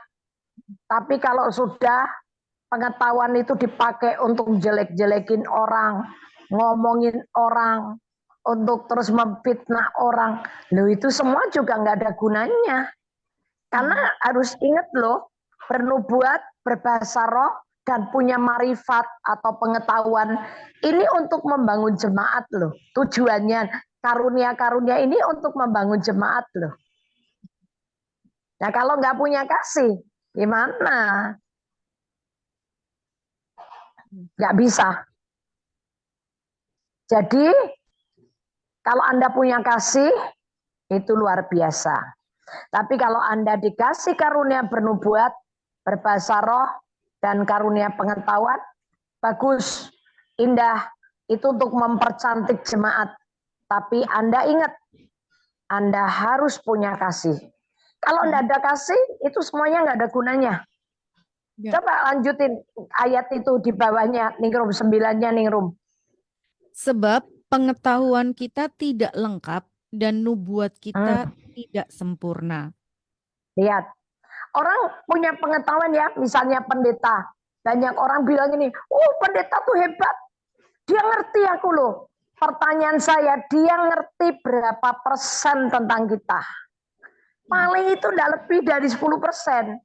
tapi kalau sudah pengetahuan itu dipakai untuk jelek-jelekin orang, ngomongin orang, untuk terus memfitnah orang, loh itu semua juga nggak ada gunanya. Karena harus ingat loh, bernubuat, berbahasa roh, dan punya marifat atau pengetahuan, ini untuk membangun jemaat loh. Tujuannya, karunia-karunia ini untuk membangun jemaat loh. Nah kalau nggak punya kasih, gimana? Nggak bisa. Jadi, kalau Anda punya kasih, itu luar biasa. Tapi kalau Anda dikasih karunia bernubuat, berbahasa roh, dan karunia pengetahuan, bagus, indah, itu untuk mempercantik jemaat. Tapi Anda ingat, Anda harus punya kasih. Kalau Anda ada kasih, itu semuanya nggak ada gunanya. Coba lanjutin ayat itu di bawahnya, Ningrum 9-nya Ningrum. Sebab pengetahuan kita tidak lengkap dan nubuat kita tidak sempurna. Lihat, orang punya pengetahuan ya, misalnya pendeta. Banyak orang bilang ini, oh pendeta tuh hebat, dia ngerti aku loh. Pertanyaan saya, dia ngerti berapa persen tentang kita? Paling itu tidak lebih dari 10%.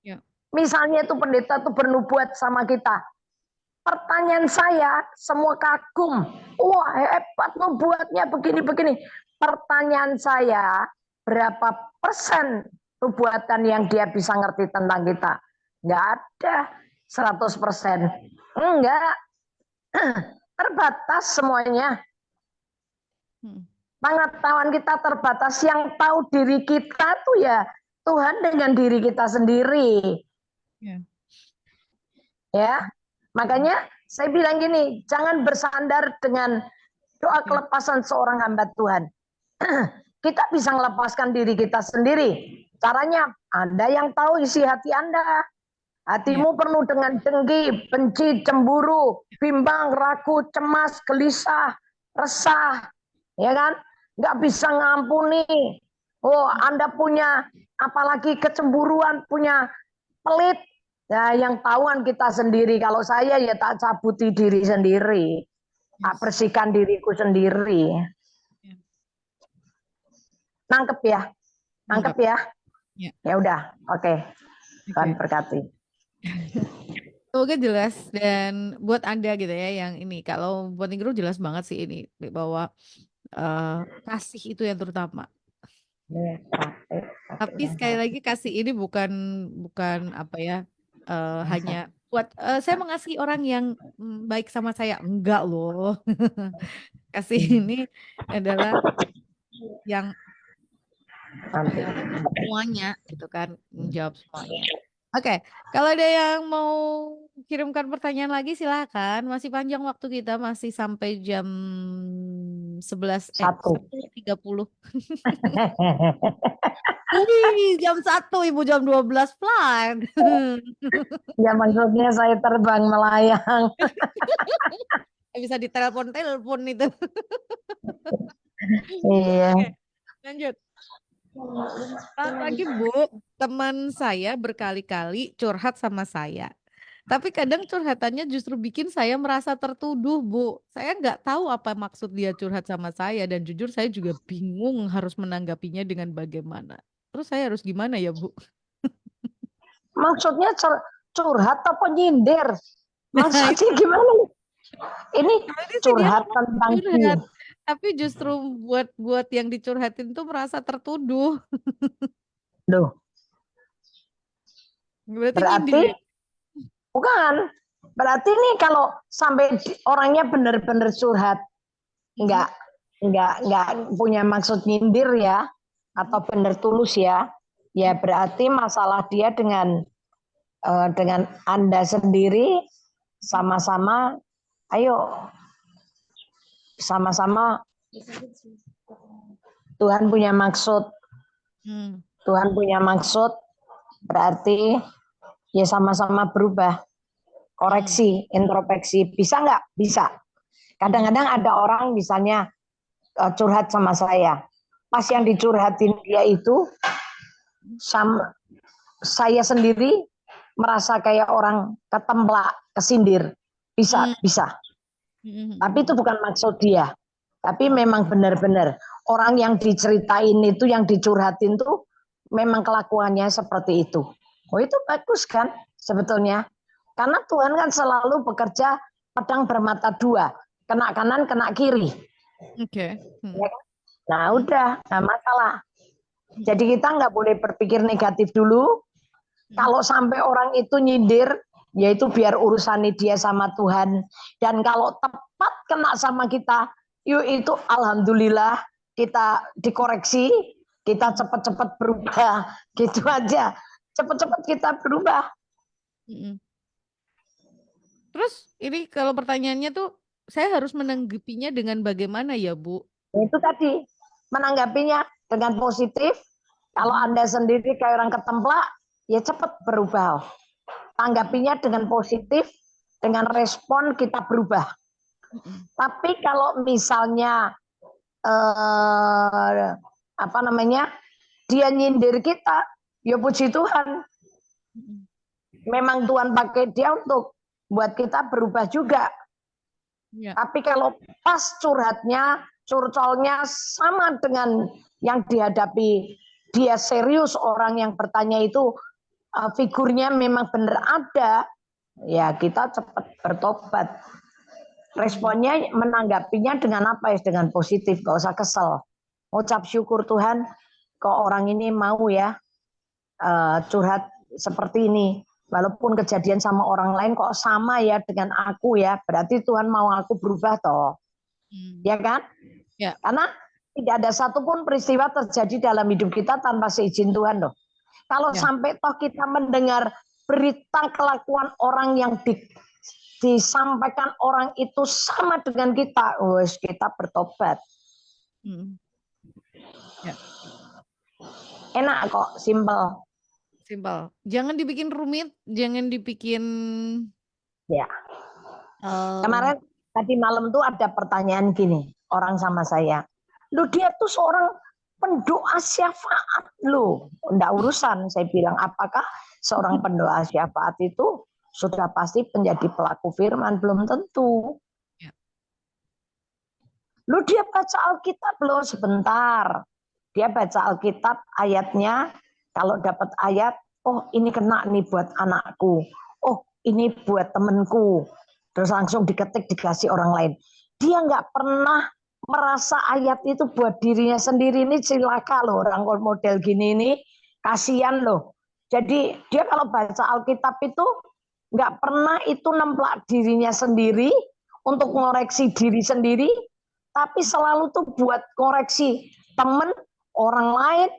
Ya. Misalnya itu pendeta tuh bernubuat sama kita. Pertanyaan saya, semua kagum. Wah hebat nubuatnya begini-begini. Pertanyaan saya, berapa persen nubuatan yang dia bisa ngerti tentang kita? Nggak ada 100%. Enggak. Terbatas semuanya. Pengetahuan kita terbatas. Yang tahu diri kita tuh ya Tuhan dengan diri kita sendiri. Ya. Makanya saya bilang gini, jangan bersandar dengan doa kelepasan seorang hamba Tuhan. Kita bisa melepaskan diri kita sendiri. Caranya, Anda yang tahu isi hati Anda. Hatimu penuh dengan dengki, benci, cemburu, bimbang, ragu, cemas, gelisah, resah. Ya kan? Nggak bisa ngampuni. Oh, Anda punya apalagi kecemburuan, punya pelit. Ya, yang tahuan kita sendiri. Kalau saya ya tak cabuti diri sendiri. Tak bersihkan diriku sendiri. Nangkep ya? Nangkep ya? Ya udah, oke. Tuhan berkati. Semoga jelas dan buat Anda gitu ya yang ini. Kalau buat Ningrum jelas banget sih ini bahwa kasih itu yang terutama. Tapi sekali lagi kasih ini bukan apa ya hanya buat saya mengasihi orang yang baik sama saya, enggak loh. Kasih ini adalah yang semuanya gitu kan, menjawab semuanya. Oke, kalau ada yang mau kirimkan pertanyaan lagi silakan. Masih panjang waktu kita, masih sampai jam 1:30. Wih, jam 1 Ibu, jam 12 flight. Ya maksudnya saya terbang melayang. Bisa ditelepon-telepon itu. Iya. Oke, lanjut. Lagi Bu, teman saya berkali-kali curhat sama saya. Tapi kadang curhatannya justru bikin saya merasa tertuduh, Bu. Saya nggak tahu apa maksud dia curhat sama saya dan jujur saya juga bingung harus menanggapinya dengan bagaimana. Terus saya harus gimana ya, Bu? Maksudnya curhat apa nyindir? Nah, Maksudnya gimana? Ini berarti sih dia curhat ngomong tentang curhat, tapi justru buat yang dicurhatin tuh merasa tertuduh. Loh, Berarti nyindir berarti ya? bukan. Berarti nih kalau sampai orangnya benar-benar curhat, Mm-mm. nggak nggak punya maksud nyindir ya, atau benar tulus ya, ya berarti masalah dia dengan Anda sendiri sama-sama, ayo sama-sama Tuhan punya maksud, Hmm. Tuhan punya maksud berarti ya sama-sama berubah, Mm-mm. koreksi, introspeksi, bisa nggak? Bisa. Mm-mm. Kadang-kadang ada orang misalnya curhat sama saya, pas yang dicurhatin dia itu sama saya sendiri merasa kayak orang ketemplak, kesindir, bisa, Mm. bisa. Tapi itu Mm-mm. bukan maksud dia. Tapi memang benar-benar orang yang diceritain itu, yang dicurhatin tuh memang kelakuannya seperti itu. Oh itu bagus kan sebetulnya. Karena Tuhan kan selalu bekerja pedang bermata dua. Kena kanan, kena kiri. Oke. Ya Mm. kan? Nah Mm. udah, nggak masalah. Mm. Jadi kita nggak boleh berpikir negatif dulu. Mm. Kalau sampai orang itu nyindir, yaitu biar urusannya dia sama Tuhan. Dan kalau tepat kena sama kita, yuk itu alhamdulillah kita dikoreksi, kita Mm. cepat-cepat berubah, gitu aja. Cepat-cepat kita berubah. Mm. Terus ini kalau pertanyaannya tuh saya harus menanggapinya dengan bagaimana ya, Bu? Itu tadi menanggapinya dengan positif. Kalau Mm. Anda sendiri kayak orang ketemplak, ya cepat berubah. Tanggapinya dengan positif, dengan respon kita berubah. Mm. Tapi kalau misalnya apa namanya, dia nyindir kita, ya puji Tuhan. Mm. Memang Tuhan pakai dia untuk buat kita berubah juga. Ya. Tapi kalau pas curhatnya, curcolnya sama dengan yang dihadapi, dia serius orang yang bertanya itu, figurnya memang benar ada, ya kita cepat bertobat. Responnya menanggapinya dengan apa ya? Dengan positif, gak usah kesel. Ucap syukur Tuhan, kok orang ini mau ya curhat seperti ini. Walaupun kejadian sama orang lain kok sama ya dengan aku ya, berarti Tuhan mau aku berubah toh. Mm. Ya kan? Ya. Karena tidak ada satupun peristiwa terjadi dalam hidup kita tanpa seizin Tuhan loh. Kalau Ya. sampai toh kita mendengar berita kelakuan orang yang disampaikan orang itu sama dengan kita, wes kita bertobat. Mm. Ya. Enak kok, simple. Simpel. Jangan dibikin rumit, jangan dibikin Ya. eh, Kemarin tadi malam tuh ada pertanyaan gini, orang sama saya. Lu dia tuh seorang pendoa syafaat lu. Enggak urusan, saya bilang apakah seorang pendoa syafaat itu sudah pasti menjadi pelaku firman? Belum tentu. ya. Lu dia baca Alkitab belum sebentar. Dia baca Alkitab ayatnya, kalau dapat ayat, oh ini kena nih buat anakku. Oh ini buat temenku. Terus langsung diketik dikasih orang lain. Dia nggak pernah merasa ayat itu buat dirinya sendiri. Ini cilaka loh orang model gini ini. Kasihan loh. Jadi dia kalau baca Alkitab itu nggak pernah itu nemplak dirinya sendiri untuk mengoreksi diri sendiri, tapi selalu tuh buat koreksi temen, orang lain,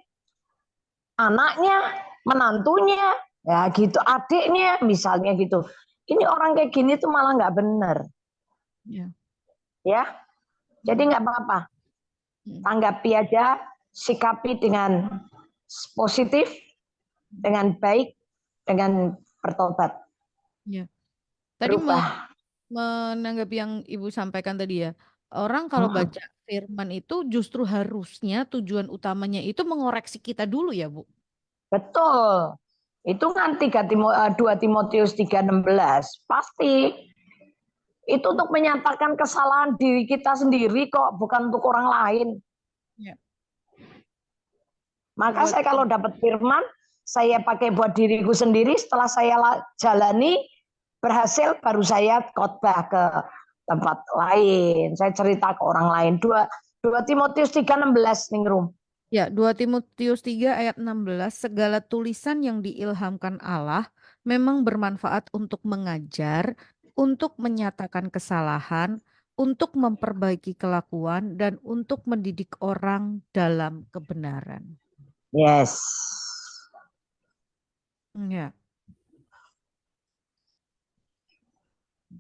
anaknya, menantunya, ya gitu, adiknya misalnya gitu. Ini orang kayak gini tuh malah nggak bener, Ya. ya. Jadi nggak apa-apa, tanggapi aja, sikapi dengan positif, dengan baik, dengan bertobat, Ya. Tadi berubah. menanggapi yang Ibu sampaikan tadi ya, orang kalau baca firman itu justru harusnya tujuan utamanya itu mengoreksi kita dulu ya, Bu. Betul. Itu kan 2 Timotius 3:16. Pasti. Itu untuk menyatakan kesalahan diri kita sendiri kok, bukan untuk orang lain. Ya. Maka Buat saya kalau dapat firman, saya pakai buat diriku sendiri, setelah saya jalani, berhasil, baru saya khotbah ke tempat lain. Saya cerita ke orang lain. 2 Timotius 3:16 Ningrum. Ya, 2 Timotius 3 ayat 16, segala tulisan yang diilhamkan Allah memang bermanfaat untuk mengajar, untuk menyatakan kesalahan, untuk memperbaiki kelakuan, dan untuk mendidik orang dalam kebenaran. Yes. Ya.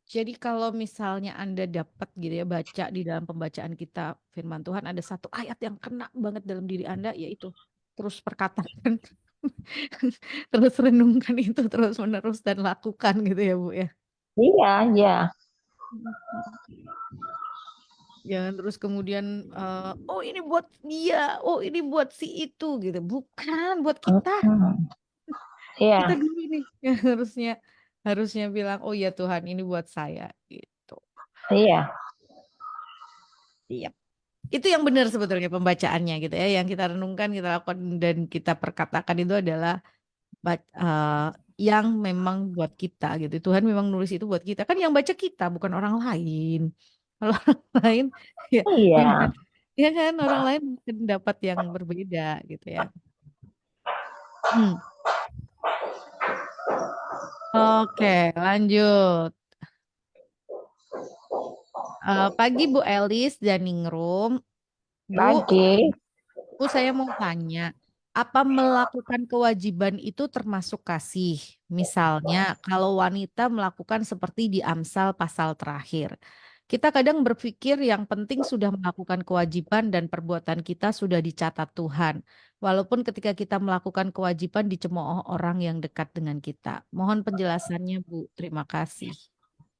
Jadi kalau misalnya Anda dapat gitu ya baca di dalam pembacaan kita firman Tuhan ada satu ayat yang kena banget dalam diri Anda yaitu terus perkatakan terus renungkan itu terus menerus dan lakukan gitu ya Bu ya. Iya, iya. Jangan terus kemudian oh ini buat dia, oh ini buat si itu gitu. Bukan buat kita. Iya. Kita dulu nih yang harusnya bilang oh ya Tuhan ini buat saya gitu. Iya. Iya. Itu yang benar sebetulnya pembacaannya gitu ya. Yang kita renungkan, kita lakukan dan kita perkatakan itu adalah yang memang buat kita gitu. Tuhan memang nulis itu buat kita. Kan yang baca kita bukan orang lain. Kalau orang lain ya Iya. ya kan orang lain mungkin dapat yang berbeda gitu ya. Oke, lanjut. Pagi Bu Elis dan Ningrum. Bu, Pagi. saya mau tanya, apa melakukan kewajiban itu termasuk kasih? Misalnya, kalau wanita melakukan seperti di Amsal pasal terakhir. Kita kadang berpikir yang penting sudah melakukan kewajiban dan perbuatan kita sudah dicatat Tuhan. Walaupun ketika kita melakukan kewajiban dicemooh orang yang dekat dengan kita. Mohon penjelasannya, Bu. Terima kasih.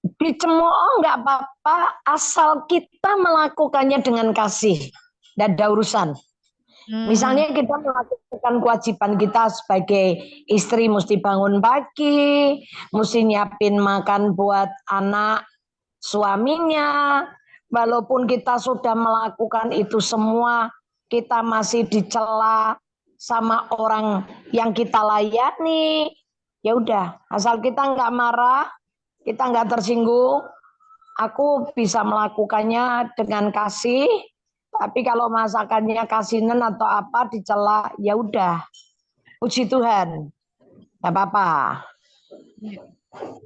Dicemooh nggak apa-apa, asal kita melakukannya dengan kasih. Dan ada urusan. Misalnya kita melakukan kewajiban kita sebagai istri, mesti bangun pagi, mesti nyiapin makan buat anak suaminya. Walaupun kita sudah melakukan itu semua, kita masih dicela sama orang yang kita layani. Ya udah, asal kita nggak marah, kita nggak tersinggung, aku bisa melakukannya dengan kasih. Tapi kalau masakannya kasinan atau apa dicela, ya udah, puji Tuhan, nggak apa-apa.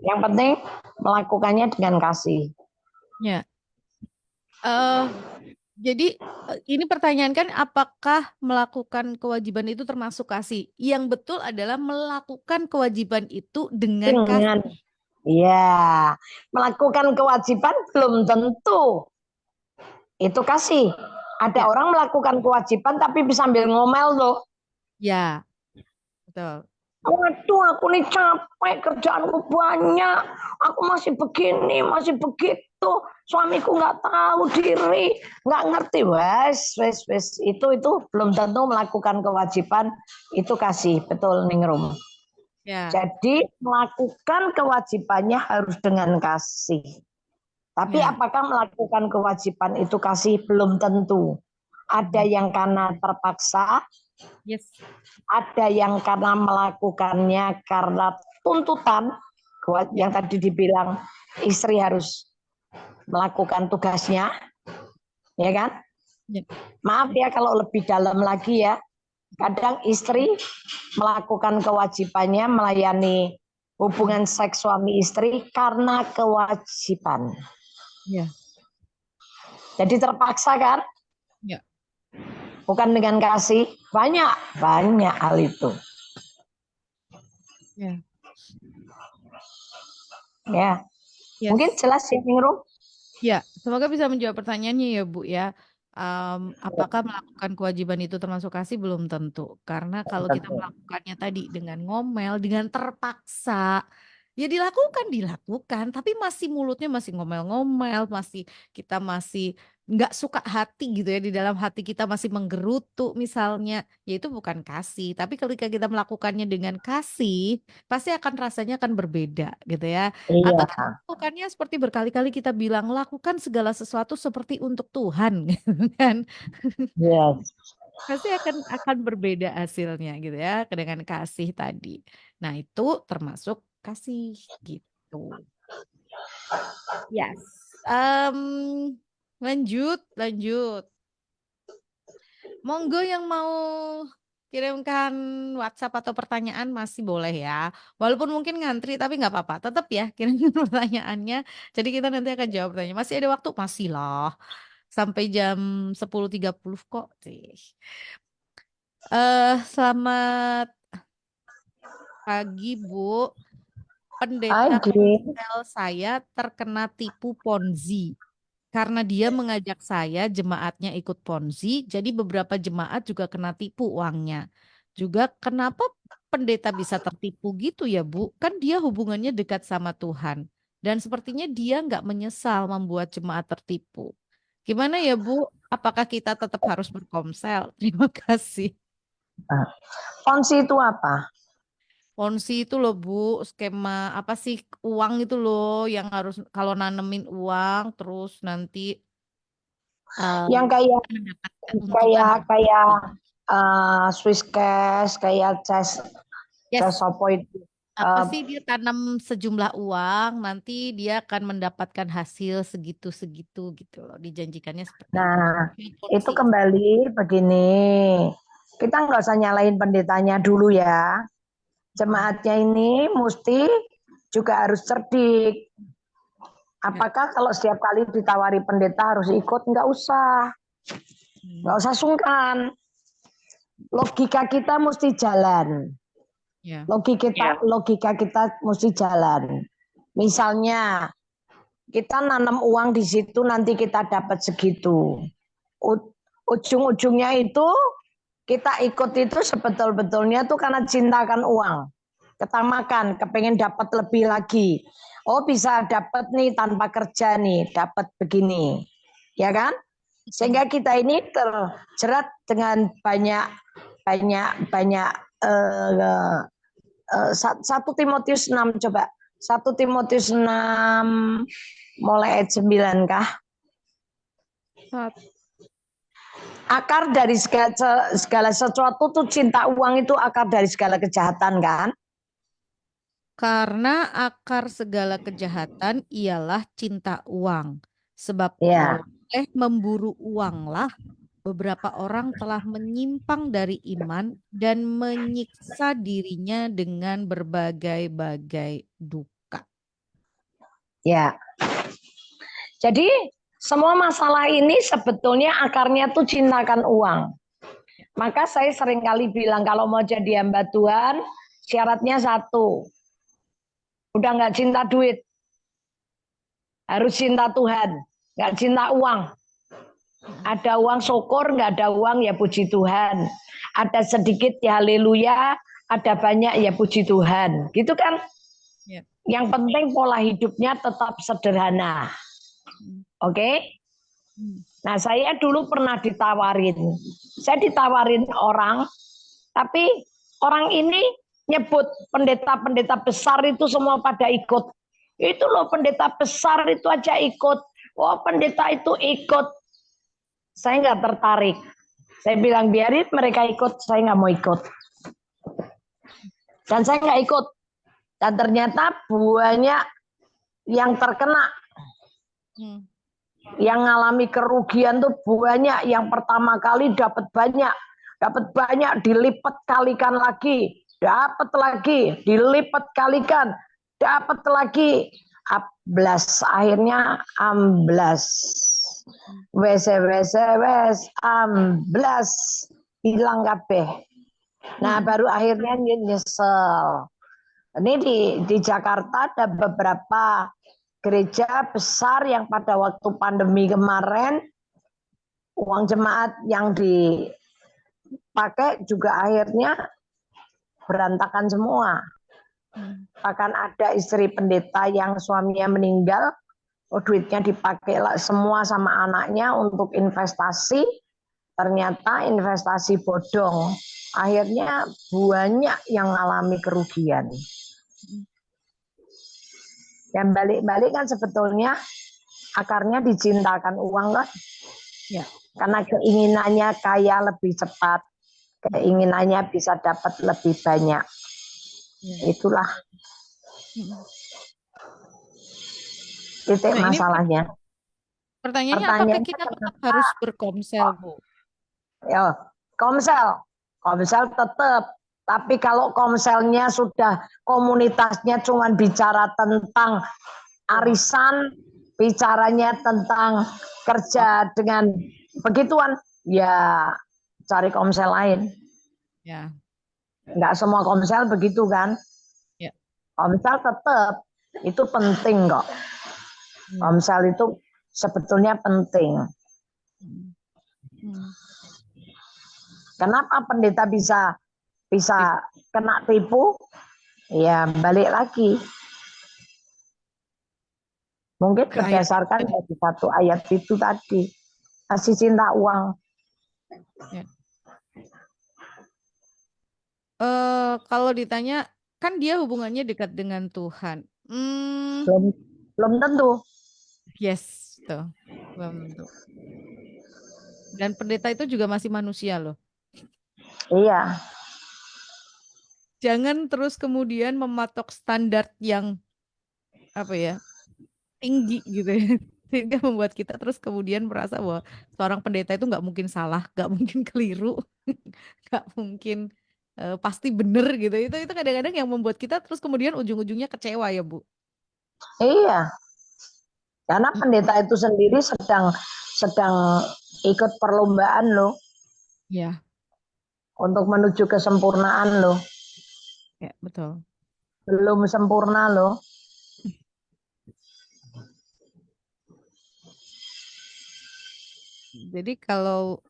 Yang penting melakukannya dengan kasih. Ya. Jadi ini pertanyaan kan apakah melakukan kewajiban itu termasuk kasih? Yang betul adalah melakukan kewajiban itu dengan kasih. Ya, melakukan kewajiban belum tentu itu kasih. Ada orang melakukan kewajiban tapi bisa sambil ngomel loh. Ya, betul. Waduh, aku nih capek, kerjaanku banyak, aku masih begini, masih begitu, suamiku nggak tahu diri, nggak ngerti, wes, itu belum tentu melakukan kewajiban itu kasih, betul Ningrum. Ya. Jadi melakukan kewajibannya harus dengan kasih. Tapi apakah melakukan kewajiban itu kasih belum tentu. Ada yang karena terpaksa, ada yang karena melakukannya karena tuntutan, yang tadi dibilang istri harus melakukan tugasnya, ya kan? Maaf ya kalau lebih dalam lagi ya, kadang istri melakukan kewajibannya melayani hubungan seks suami istri karena kewajiban. Ya. Jadi terpaksa kan? Ya. Bukan dengan kasih, banyak hal itu. Ya. Ya. Yes. Mungkin jelas ya, Ningrum? Ya, semoga bisa menjawab pertanyaannya ya, Bu ya. Apakah melakukan kewajiban itu termasuk kasih? Belum tentu. Karena kalau kita melakukannya tadi dengan ngomel, dengan terpaksa, Ya dilakukan, tapi masih mulutnya masih ngomel-ngomel, kita masih nggak suka hati gitu ya, di dalam hati kita masih menggerutu misalnya, ya itu bukan kasih. Tapi ketika kita melakukannya dengan kasih, pasti rasanya akan berbeda gitu ya. Atau kita Iya, melakukannya seperti berkali-kali kita bilang, lakukan segala sesuatu seperti untuk Tuhan gitu kan. yes. Pasti akan berbeda hasilnya gitu ya dengan kasih tadi. Nah, itu termasuk kasih gitu. Yes. Lanjut. Monggo yang mau kirimkan WhatsApp atau pertanyaan masih boleh ya. Walaupun mungkin ngantri tapi nggak apa-apa. Tetap ya kirimkan pertanyaannya. Jadi kita nanti akan jawab pertanyaan. Masih ada waktu? Masih lah. Sampai jam 10.30 kok. Selamat pagi, Bu. Pendeta Pagi. Komsel saya terkena tipu Ponzi. Karena dia mengajak saya, jemaatnya ikut Ponzi, jadi beberapa jemaat juga kena tipu uangnya. Juga kenapa pendeta bisa tertipu gitu ya, Bu? Kan dia hubungannya dekat sama Tuhan. Dan sepertinya dia nggak menyesal membuat jemaat tertipu. Gimana ya, Bu? Apakah kita tetap harus berkomsel? Terima kasih. Ponzi itu apa? Ponzi itu loh Bu, skema apa sih uang itu loh yang harus kalau nanemin uang terus nanti Yang kayak mendapat keuntungan. kayak kayak Swiss cash, kayak cash Yes, apa itu? apa Eh, sih dia tanam sejumlah uang, nanti dia akan mendapatkan hasil segitu-segitu gitu loh. Dijanjikannya seperti itu. nah, itu Ponzi. kembali begini. Kita nggak usah nyalain pendetanya dulu ya. Jemaatnya ini mesti juga harus cerdik. Ya. Apakah kalau setiap kali ditawari pendeta harus ikut? Nggak Hmm. usah sungkan. Logika kita mesti jalan. Ya. Logika kita mesti jalan. Misalnya kita nanam uang di situ nanti kita dapat segitu. Ujung-ujungnya itu kita ikut itu sebetul-betulnya tuh karena cintakan uang. Ketamakan, kepengen dapat lebih lagi. Oh bisa dapat nih tanpa kerja nih, dapat begini. Ya kan? Sehingga kita ini terjerat dengan banyak banyak banyak eh, 1 Timotius 6 coba. 1 Timotius 6 mulai ayat 9 kah? Akar dari segala sesuatu tuh cinta uang itu akar dari segala kejahatan kan? Karena akar segala kejahatan ialah cinta uang. Sebab Ya. oleh memburu uanglah beberapa orang telah menyimpang dari iman dan menyiksa dirinya dengan berbagai-bagai duka. Ya. Jadi semua masalah ini sebetulnya akarnya tuh cintakan uang. Maka saya sering kali bilang kalau mau jadi hamba Tuhan syaratnya satu. Udah nggak cinta duit, harus cinta Tuhan, nggak cinta uang. Ada uang syukur, nggak ada uang ya puji Tuhan. Ada sedikit ya haleluya, ada banyak ya puji Tuhan. Gitu kan? Ya. Yang penting pola hidupnya tetap sederhana. Oke? Okay? Nah, saya dulu pernah ditawarin. Saya ditawarin orang, tapi orang ini nyebut pendeta-pendeta besar itu semua pada ikut. Itu loh pendeta besar itu aja ikut. Oh, pendeta itu ikut. Saya nggak tertarik. Saya bilang biarin mereka ikut, saya nggak mau ikut. Dan saya nggak ikut. Dan ternyata banyak yang terkena. Yang ngalami kerugian tuh banyak. Yang pertama kali dapat banyak dilipat kalikan lagi, dapat lagi, dilipat kalikan, dapat lagi. Amblas, akhirnya amblas. Wes amblas, hilang kabeh. Nah, baru akhirnya nyesel. Ini di Jakarta ada beberapa gereja besar yang pada waktu pandemi kemarin uang jemaat yang dipakai juga akhirnya berantakan semua. Bahkan ada istri pendeta yang suaminya meninggal, duitnya dipakai semua sama anaknya untuk investasi, ternyata investasi bodong. Akhirnya banyak yang mengalami kerugian. Yang balik-balik kan sebetulnya akarnya dicintakan uang kan? Ya. Karena keinginannya kaya lebih cepat, keinginannya bisa dapat lebih banyak. Ya. Itulah titik masalahnya. Pertanyaannya apakah kita tetap harus berkomsel, Bu? Ya, komsel tetap. Tapi kalau komselnya sudah komunitasnya cuma bicara tentang arisan, bicaranya tentang kerja dengan begituan, ya cari komsel lain. Ya. Enggak semua komsel begitu kan? Ya. Komsel tetap itu penting kok. Komsel itu sebetulnya penting. Kenapa pendeta bisa kena tipu? Ya balik lagi. Mungkin berdasarkan dari satu ayat itu tadi. Kasih cinta uang. Ya. Kalau ditanya, kan dia hubungannya dekat dengan Tuhan. Belum tentu. Yes, tuh. Belum tentu. Dan pendeta itu juga masih manusia loh. Iya. Jangan terus kemudian mematok standar yang apa ya, tinggi gitu ya. Sehingga membuat kita terus kemudian merasa bahwa seorang pendeta itu nggak mungkin salah, nggak mungkin keliru, nggak mungkin pasti benar gitu. Itu kadang-kadang yang membuat kita terus kemudian ujung-ujungnya kecewa ya, Bu. Iya. Karena pendeta itu sendiri sedang ikut perlombaan loh. Ya. Untuk menuju kesempurnaan loh. Ya, betul. Belum sempurna loh. Jadi kalau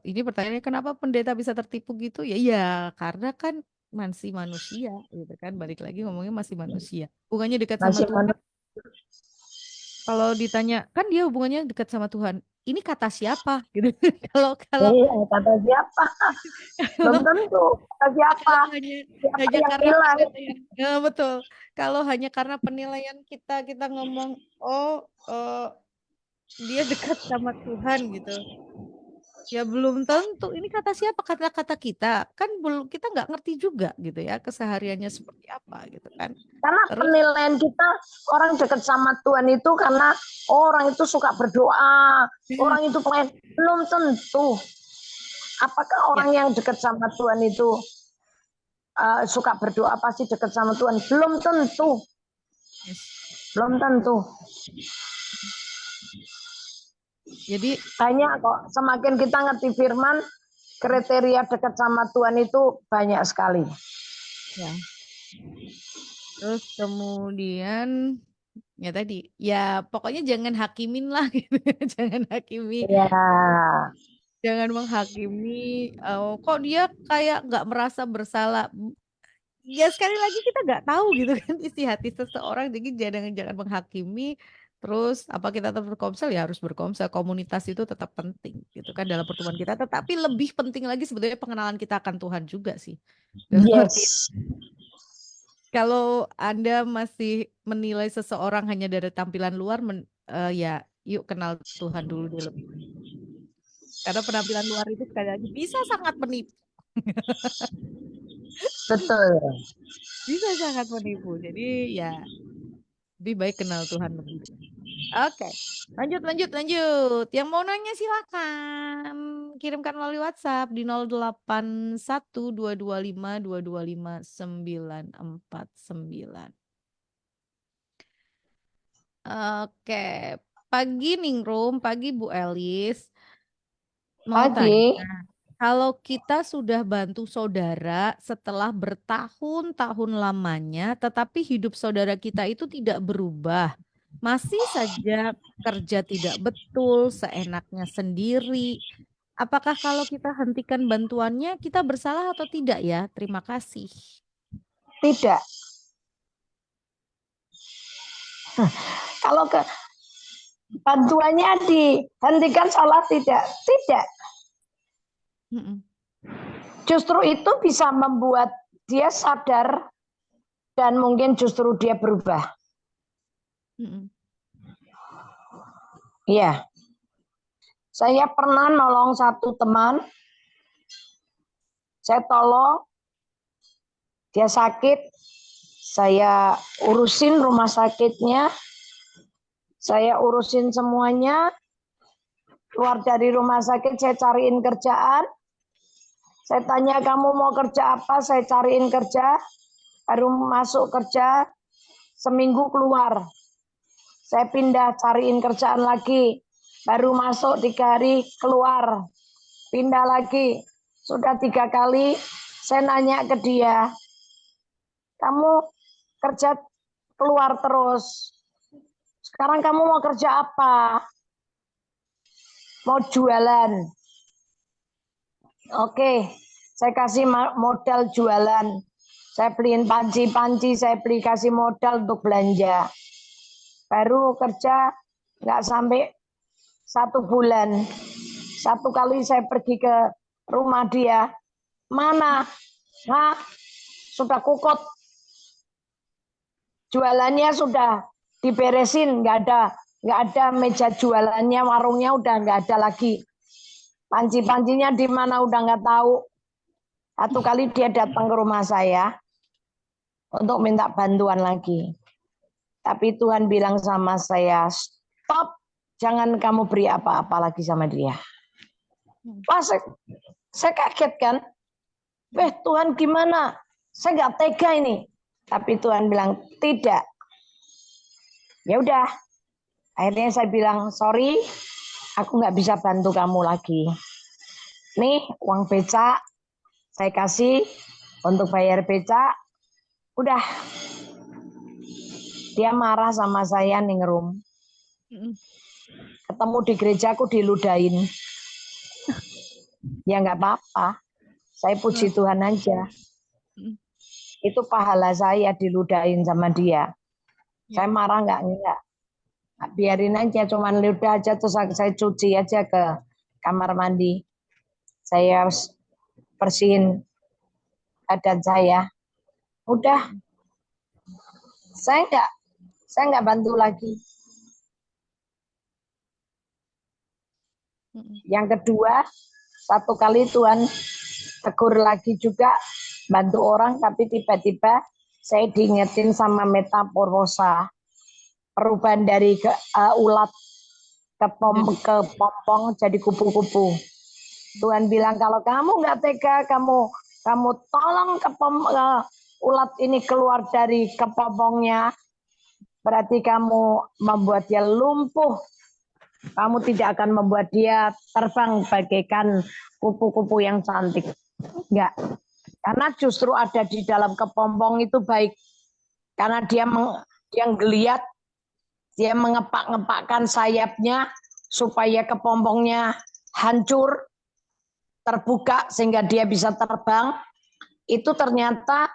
ini pertanyaannya kenapa pendeta bisa tertipu gitu? Ya karena kan masih manusia gitu kan. Balik lagi ngomongnya masih manusia. Hubungannya dekat sama Tuhan. Kalau ditanya kan dia hubungannya dekat sama Tuhan. Ini kata siapa gitu. Kalau kata siapa? Belum tentu kata siapa. Hanya karena penilaian. Ya, betul. Kalau hanya karena penilaian kita ngomong dia dekat sama Tuhan gitu. Ya belum tentu. Ini kata siapa? Kata-kata kita. Kan belum, kita nggak ngerti juga gitu ya kesehariannya seperti apa gitu kan. Karena penilaian kita orang dekat sama Tuhan itu karena orang itu suka berdoa, orang itu pengen. Belum tentu. Apakah orang yang dekat sama Tuhan itu suka berdoa pasti dekat sama Tuhan? Belum tentu. Belum tentu. Jadi banyak kok. Semakin kita ngerti firman, kriteria dekat sama Tuhan itu banyak sekali. Ya. Terus kemudian ya tadi, ya pokoknya jangan hakimin lah gitu. Jangan hakimi. Ya. Jangan menghakimi. Kok dia kayak nggak merasa bersalah. Ya sekali lagi kita nggak tahu gitu kan isi hati seseorang. Jadi jangan menghakimi. Terus apa kita tetap berkomsel, ya harus berkomsel. Komunitas itu tetap penting gitu kan dalam pertemuan kita. Tetapi lebih penting lagi sebetulnya pengenalan kita akan Tuhan juga sih. Yes. Kalau Anda masih menilai seseorang hanya dari tampilan luar, ya yuk kenal Tuhan dulu deh lebih. Karena penampilan luar itu sekali lagi bisa sangat menipu. Betul. Bisa sangat menipu. Jadi ya lebih baik kenal Tuhan lebih. Oke, lanjut. Yang mau nanya silakan kirimkan melalui WhatsApp di 081225225949. Oke, pagi Ningrum, pagi Bu Elis. Mau tanya, kalau kita sudah bantu saudara setelah bertahun-tahun lamanya, tetapi hidup saudara kita itu tidak berubah, masih saja kerja tidak betul, seenaknya sendiri. Apakah kalau kita hentikan bantuannya, kita bersalah atau tidak ya? Terima kasih. Tidak. Kalau bantuannya dihentikan sholat tidak. Justru itu bisa membuat dia sadar dan mungkin justru dia berubah. Iya. Saya pernah nolong satu teman. Saya tolong, dia sakit, saya urusin rumah sakitnya, saya urusin semuanya. Keluar dari rumah sakit, saya cariin kerjaan. Saya tanya, kamu mau kerja apa? Saya cariin kerja. Baru masuk kerja, seminggu keluar. Saya pindah, cariin kerjaan lagi. Baru masuk 3 hari, keluar. Pindah lagi. Sudah 3 kali, saya nanya ke dia, kamu kerja keluar terus. Sekarang kamu mau kerja apa? Mau jualan. Oke, saya kasih modal jualan. Saya beliin panci-panci, saya kasih modal untuk belanja. Baru kerja nggak sampai 1 bulan. 1 kali saya pergi ke rumah dia. Mana? Nah, sudah kukut. Jualannya sudah diberesin, nggak ada meja jualannya, warungnya udah nggak ada lagi. Panci-pancinya di mana udah nggak tahu. 1 kali dia datang ke rumah saya untuk minta bantuan lagi. Tapi Tuhan bilang sama saya, stop, jangan kamu beri apa-apa lagi sama dia. Wah, saya kaget kan. Tuhan gimana? Saya nggak tega ini. Tapi Tuhan bilang, tidak. Ya udah. Akhirnya saya bilang, sorry, aku nggak bisa bantu kamu lagi. Nih, uang becak, saya kasih untuk bayar becak. Udah. Dia marah sama saya, Ningrum. Ketemu di gereja, aku diludahin. Ya nggak apa-apa. Saya puji Tuhan aja. Itu pahala saya diludahin sama dia. Saya marah nggak? Biarin aja, cuman ludah aja, terus saya cuci aja ke kamar mandi. Saya bersihin badan saya. Udah. Saya nggak bantu lagi. Yang kedua, 1 kali Tuhan tegur lagi juga, bantu orang, tapi tiba-tiba saya diingetin sama metamorfosa, perubahan dari ulat ke pompong jadi kupu-kupu. Tuhan bilang, kalau kamu nggak tega, kamu tolong ulat ini keluar dari kepompongnya, berarti kamu membuat dia lumpuh. Kamu tidak akan membuat dia terbang bagaikan kupu-kupu yang cantik. Enggak. Karena justru ada di dalam kepompong itu baik. Karena dia geliat, dia mengepak-ngepakkan sayapnya supaya kepompongnya hancur, terbuka sehingga dia bisa terbang. Itu ternyata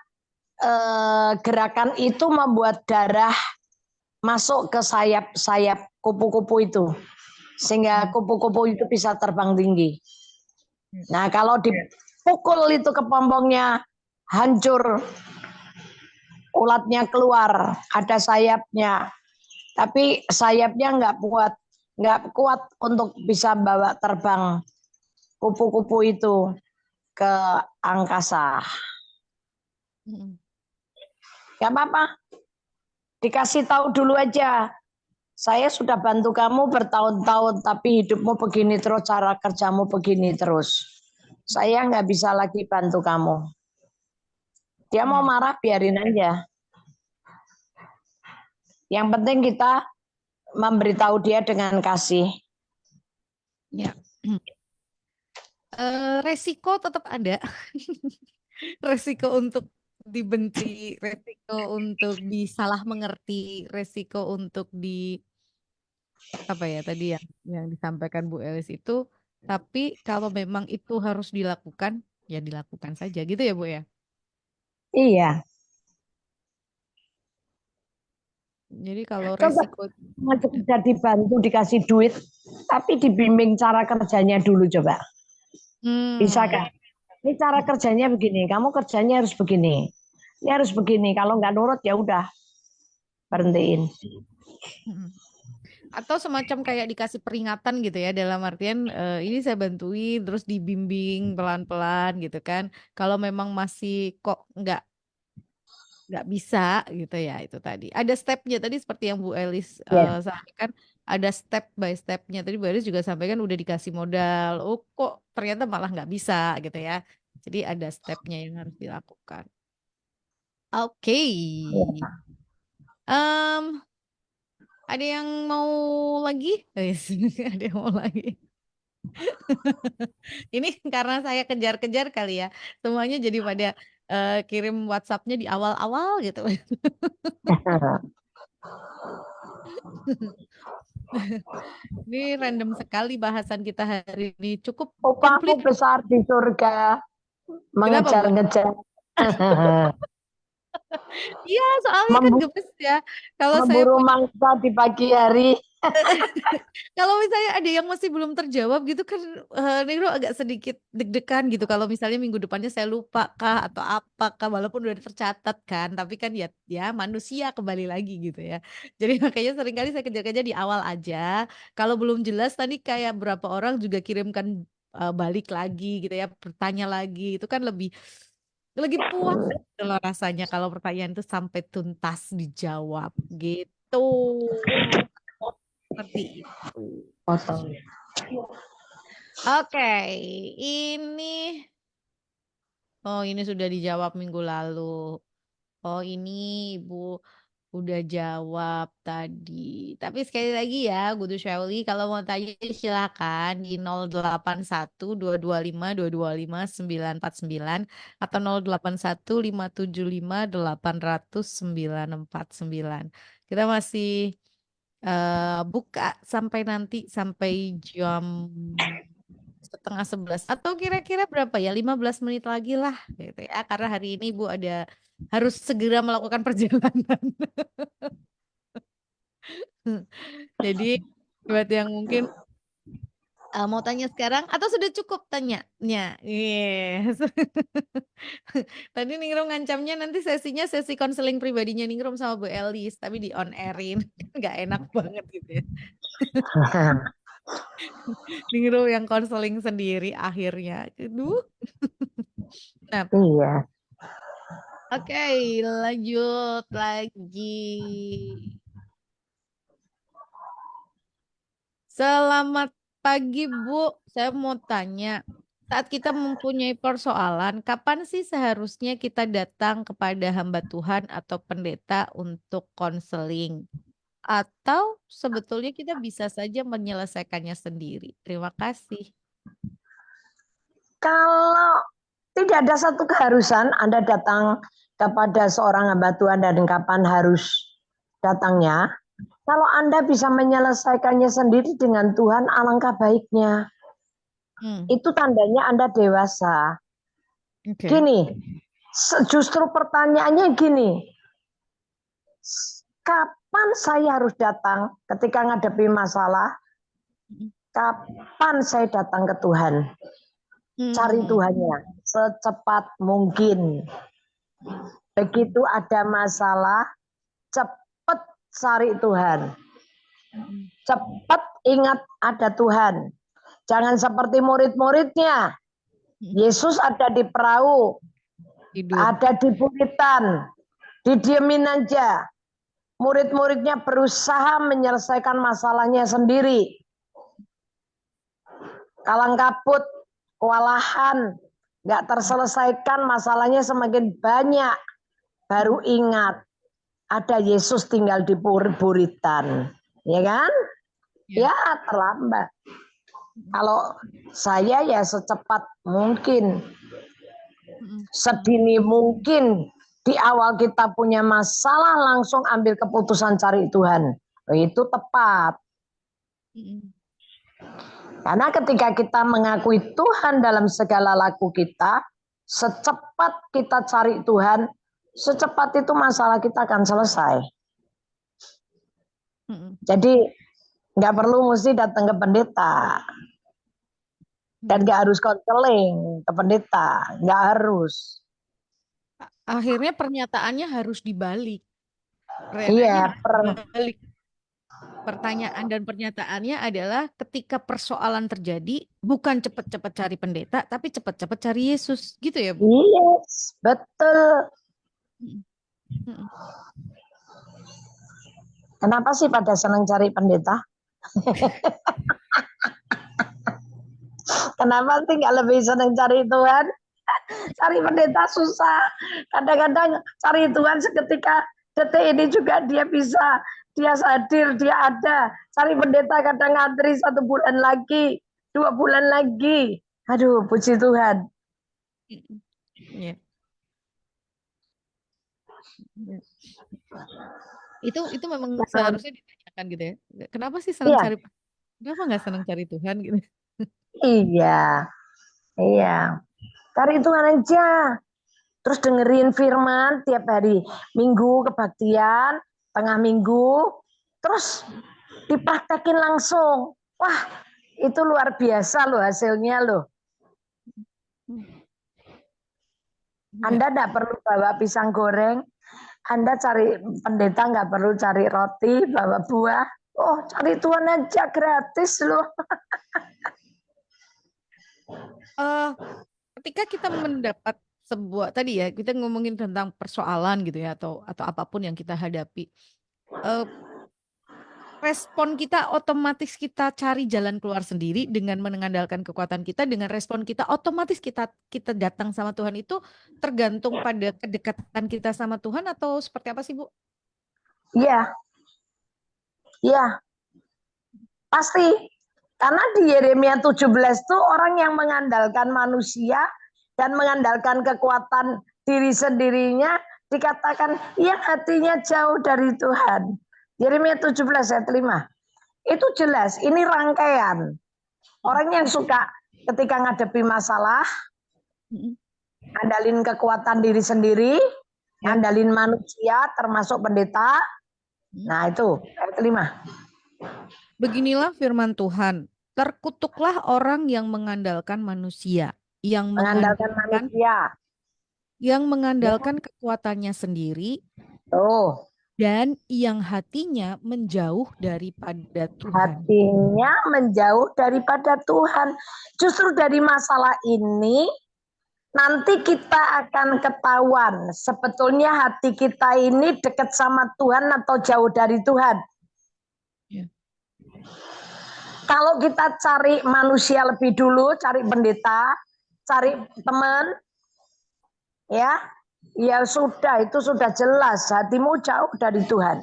gerakan itu membuat darah masuk ke sayap-sayap kupu-kupu itu. Sehingga kupu-kupu itu bisa terbang tinggi. Nah, kalau dipukul itu kepompongnya hancur, ulatnya keluar, ada sayapnya. Tapi sayapnya nggak kuat untuk bisa bawa terbang kupu-kupu itu ke angkasa. Gak apa-apa, dikasih tahu dulu aja. Saya sudah bantu kamu bertahun-tahun, tapi hidupmu begini terus, cara kerjamu begini terus. Saya nggak bisa lagi bantu kamu. Dia mau marah, biarin aja. Yang penting kita memberitahu dia dengan kasih. Ya. Resiko tetap ada. Resiko untuk dibenci, resiko untuk disalah mengerti, resiko untuk apa ya tadi yang disampaikan Bu Elis itu. Tapi kalau memang itu harus dilakukan, ya dilakukan saja gitu ya Bu ya. Iya. Jadi kalau Coba resiko cuma sekedar dibantu dikasih duit, tapi dibimbing cara kerjanya dulu coba. Bisa hmm, kan? Ini cara kerjanya begini, kamu kerjanya harus begini. Ini harus begini, kalau nggak nurut ya udah hmm, berhentiin. hmm. Atau semacam kayak dikasih peringatan gitu ya dalam artian ini saya bantuin terus dibimbing pelan-pelan gitu kan. Kalau memang masih kok nggak bisa gitu ya itu tadi. Ada stepnya tadi seperti yang Bu Elis Ya. sampaikan ada step by stepnya. Tadi Bu Elis juga sampaikan udah dikasih modal. Oh kok ternyata malah nggak bisa gitu ya. Jadi ada stepnya yang harus dilakukan. Oke. Em, ada yang mau lagi? Ada yang mau lagi? Ini karena saya kejar-kejar kali ya. Semuanya jadi pada kirim WhatsApp-nya di awal-awal gitu. Ini random sekali bahasan kita hari ini. Cukup Upahmu komplit. besar di surga, Kenapa, Bu? mengejar-ngejar. Iya, soalnya kan Membu- gemes ya. Kalau saya Memburu punya, mangsa di pagi hari. kalau misalnya ada yang masih belum terjawab gitu kan, Nero agak sedikit deg-degan gitu. Kalau misalnya minggu depannya saya lupa kah atau apakah, walaupun udah tercatat kan, tapi kan ya, ya manusia kembali lagi gitu ya. Jadi makanya seringkali saya kejar-kejar di awal aja. Kalau belum jelas tadi kayak berapa orang juga kirimkan balik lagi gitu ya, bertanya lagi. Itu kan lebih puas gitu loh rasanya kalau pertanyaan itu sampai tuntas dijawab gitu. Seperti itu. Potong. Oke, ini ini sudah dijawab minggu lalu. Oh, ini Ibu udah jawab tadi. Tapi sekali lagi ya, Gudu Syawli, kalau mau tanya silakan di 081 225 225 949 atau 081 575 800 949. Kita masih buka sampai nanti sampai jam setengah 11 atau kira-kira berapa ya 15 menit lagi lah gitu ya karena hari ini Bu ada harus segera melakukan perjalanan. Jadi buat yang mungkin mau tanya sekarang atau sudah cukup tanyanya. Yes. Tadi Ningrum ngancamnya nanti sesinya sesi konseling pribadinya Ningrum sama Bu Elis tapi di on airin nggak enak banget gitu ya. Ningrum yang konseling sendiri akhirnya. Aduh. Nah, Iya. oke, lanjut lagi. Selamat pagi, Bu. Saya mau tanya, saat kita mempunyai persoalan, kapan sih seharusnya kita datang kepada hamba Tuhan atau pendeta untuk konseling? Atau sebetulnya kita bisa saja menyelesaikannya sendiri? Terima kasih. Kalau tidak ada satu keharusan Anda datang kepada seorang hamba Tuhan dan kapan harus datangnya, kalau Anda bisa menyelesaikannya sendiri dengan Tuhan, alangkah baiknya. Hmm, Itu tandanya Anda dewasa. oke. Gini, justru pertanyaannya gini, kapan saya harus datang ketika ngadepi masalah? Kapan saya datang ke Tuhan? Cari Hmm, Tuhannya secepat mungkin. Begitu ada masalah, cepat cari Tuhan. hmm, Cepat ingat ada Tuhan. Jangan seperti murid-muridnya. hmm. Yesus ada di perahu, Tidur. ada di buritan, didiemin aja. Murid-muridnya berusaha menyelesaikan masalahnya sendiri. Kalang kabut, kewalahan, nggak terselesaikan, masalahnya semakin banyak. Baru ingat, ada Yesus tinggal di buritan. Ya kan? Ya. Ya terlambat. Kalau saya ya secepat mungkin, Hmm, sedini mungkin di awal kita punya masalah langsung ambil keputusan cari Tuhan. Itu tepat. hmm, Karena ketika kita mengakui Tuhan dalam segala laku kita, secepat kita cari Tuhan, secepat itu masalah kita akan selesai. Jadi nggak perlu mesti datang ke pendeta. Dan nggak harus konseling ke pendeta, nggak harus. Akhirnya pernyataannya harus dibalik. Iya, Renanya dibalik. Pertanyaan dan pernyataannya adalah ketika persoalan terjadi, bukan cepat-cepat cari pendeta, tapi cepat-cepat cari Yesus. Gitu ya, Bu? yes, betul. Mm, mm. Kenapa sih pada senang cari pendeta? Kenapa sih nggak lebih senang cari Tuhan? Cari pendeta susah. Kadang-kadang cari Tuhan seketika detik ini juga dia bisa, dia hadir, dia ada. Cari pendeta kadang ngantri 1 bulan lagi, 2 bulan lagi. Aduh, puji Tuhan. Ya. Ya. Itu memang seharusnya ditanyakan gitu ya. Kenapa sih senang Iya, cari, kenapa nggak senang cari Tuhan gitu? iya, iya. Cari Tuhan aja. Terus dengerin firman tiap hari. Minggu kebaktian, tengah minggu. Terus dipraktekin langsung. Wah, itu luar biasa loh hasilnya loh. Anda enggak perlu bawa pisang goreng. Anda cari pendeta nggak perlu cari roti, bawa buah. Oh, cari Tuhan aja gratis loh. Eh, ketika kita mendapat sebuah tadi ya kita ngomongin tentang persoalan gitu ya atau apapun yang kita hadapi, eh, respon kita otomatis kita cari jalan keluar sendiri dengan mengandalkan kekuatan kita, dengan respon kita otomatis kita datang sama Tuhan itu tergantung pada kedekatan kita sama Tuhan atau seperti apa sih, Bu? Iya, iya, pasti. Karena di Yeremia 17 itu orang yang mengandalkan manusia dan mengandalkan kekuatan diri sendirinya dikatakan yang hatinya jauh dari Tuhan. Yeremia 17 ayat 5. Itu jelas, ini rangkaian. Orang yang suka ketika ngadepi masalah, andalin kekuatan diri sendiri, andalin manusia termasuk pendeta. Nah itu ayat 5. Beginilah firman Tuhan, terkutuklah orang yang mengandalkan manusia, Mengandalkan manusia. yang mengandalkan kekuatannya sendiri, Tuh, dan yang hatinya menjauh daripada Tuhan. hatinya menjauh daripada Tuhan. Justru dari masalah ini nanti kita akan ketahuan sebetulnya hati kita ini dekat sama Tuhan atau jauh dari Tuhan. Ya. Kalau kita cari manusia lebih dulu, cari pendeta, cari teman, ya, ya sudah, itu sudah jelas hatimu jauh dari Tuhan.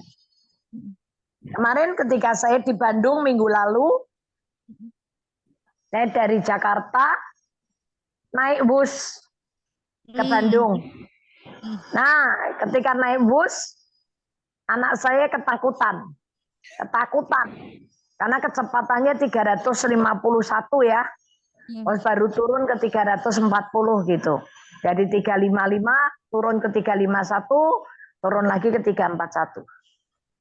Kemarin ketika saya di Bandung minggu lalu, saya dari Jakarta naik bus ke Bandung. Nah, ketika naik bus, anak saya ketakutan. Karena kecepatannya 351 ya. Baru turun ke 340 gitu. Dari 355 turun ke 351, turun lagi ke 341.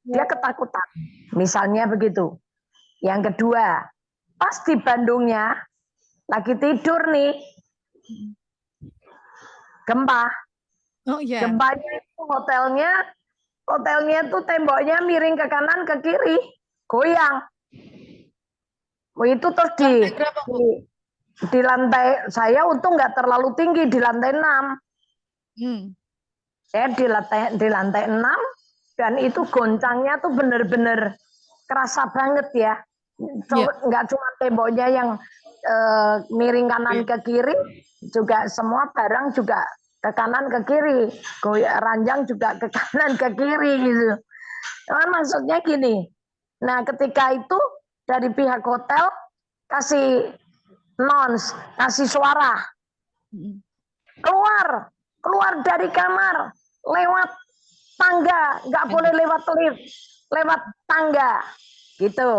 Dia ketakutan. Misalnya begitu. Yang kedua, pas di Bandungnya lagi tidur nih. Gempa. Oh iya. Gempanya itu hotelnya tuh temboknya miring ke kanan ke kiri, goyang. Itu terus di lantai, saya untung nggak terlalu tinggi di lantai 6. Saya di lantai 6 dan itu goncangnya tuh bener-bener kerasa banget ya. Nggak cuma temboknya yang miring kanan ke kiri, juga semua barang juga ke kanan ke kiri, ranjang juga ke kanan ke kiri gitu. Nah, maksudnya gini. Nah, ketika itu dari pihak hotel kasih announce, kasih suara. Keluar dari kamar, lewat tangga, nggak boleh lewat lift, lewat tangga. Gitu.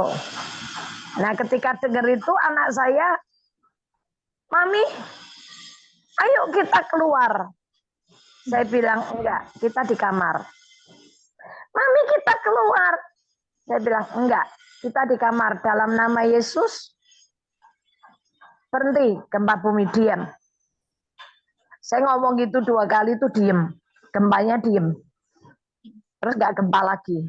Nah, ketika dengar itu anak saya, "Mami, ayo kita keluar." Saya bilang, "Enggak, kita di kamar." "Mami, kita keluar." Saya bilang, enggak, kita di kamar dalam nama Yesus, berhenti, gempa bumi diam. Saya ngomong gitu 2 kali itu diem, gempanya diem. Terus enggak gempa lagi.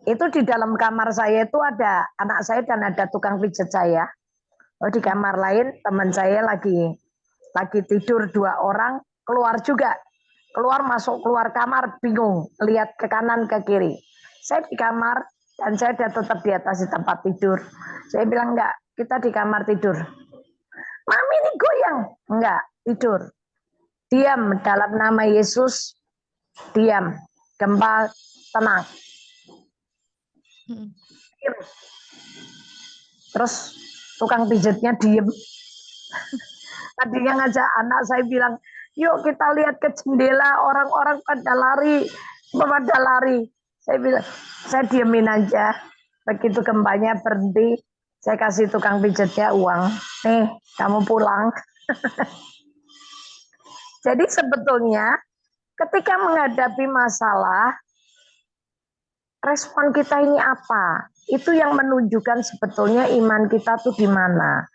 Itu di dalam kamar saya itu ada anak saya dan ada tukang pijat saya. Oh, di kamar lain teman saya lagi tidur 2 orang, keluar juga. Keluar masuk keluar kamar bingung, lihat ke kanan ke kiri. Saya di kamar dan saya tetap di atas di tempat tidur. Saya bilang enggak, kita di kamar tidur. Mami ini goyang. Enggak, tidur. Diam dalam nama Yesus. Diam. Gempa tenang. Diam. Terus tukang pijatnya diem. Tadinya ngajak anak saya bilang, yuk kita lihat ke jendela, orang-orang pada lari. Saya bilang, saya diemin aja. Begitu gempanya berhenti, saya kasih tukang pijatnya uang. Nih, kamu pulang. Jadi sebetulnya ketika menghadapi masalah, respon kita ini apa? Itu yang menunjukkan sebetulnya iman kita tuh di mana.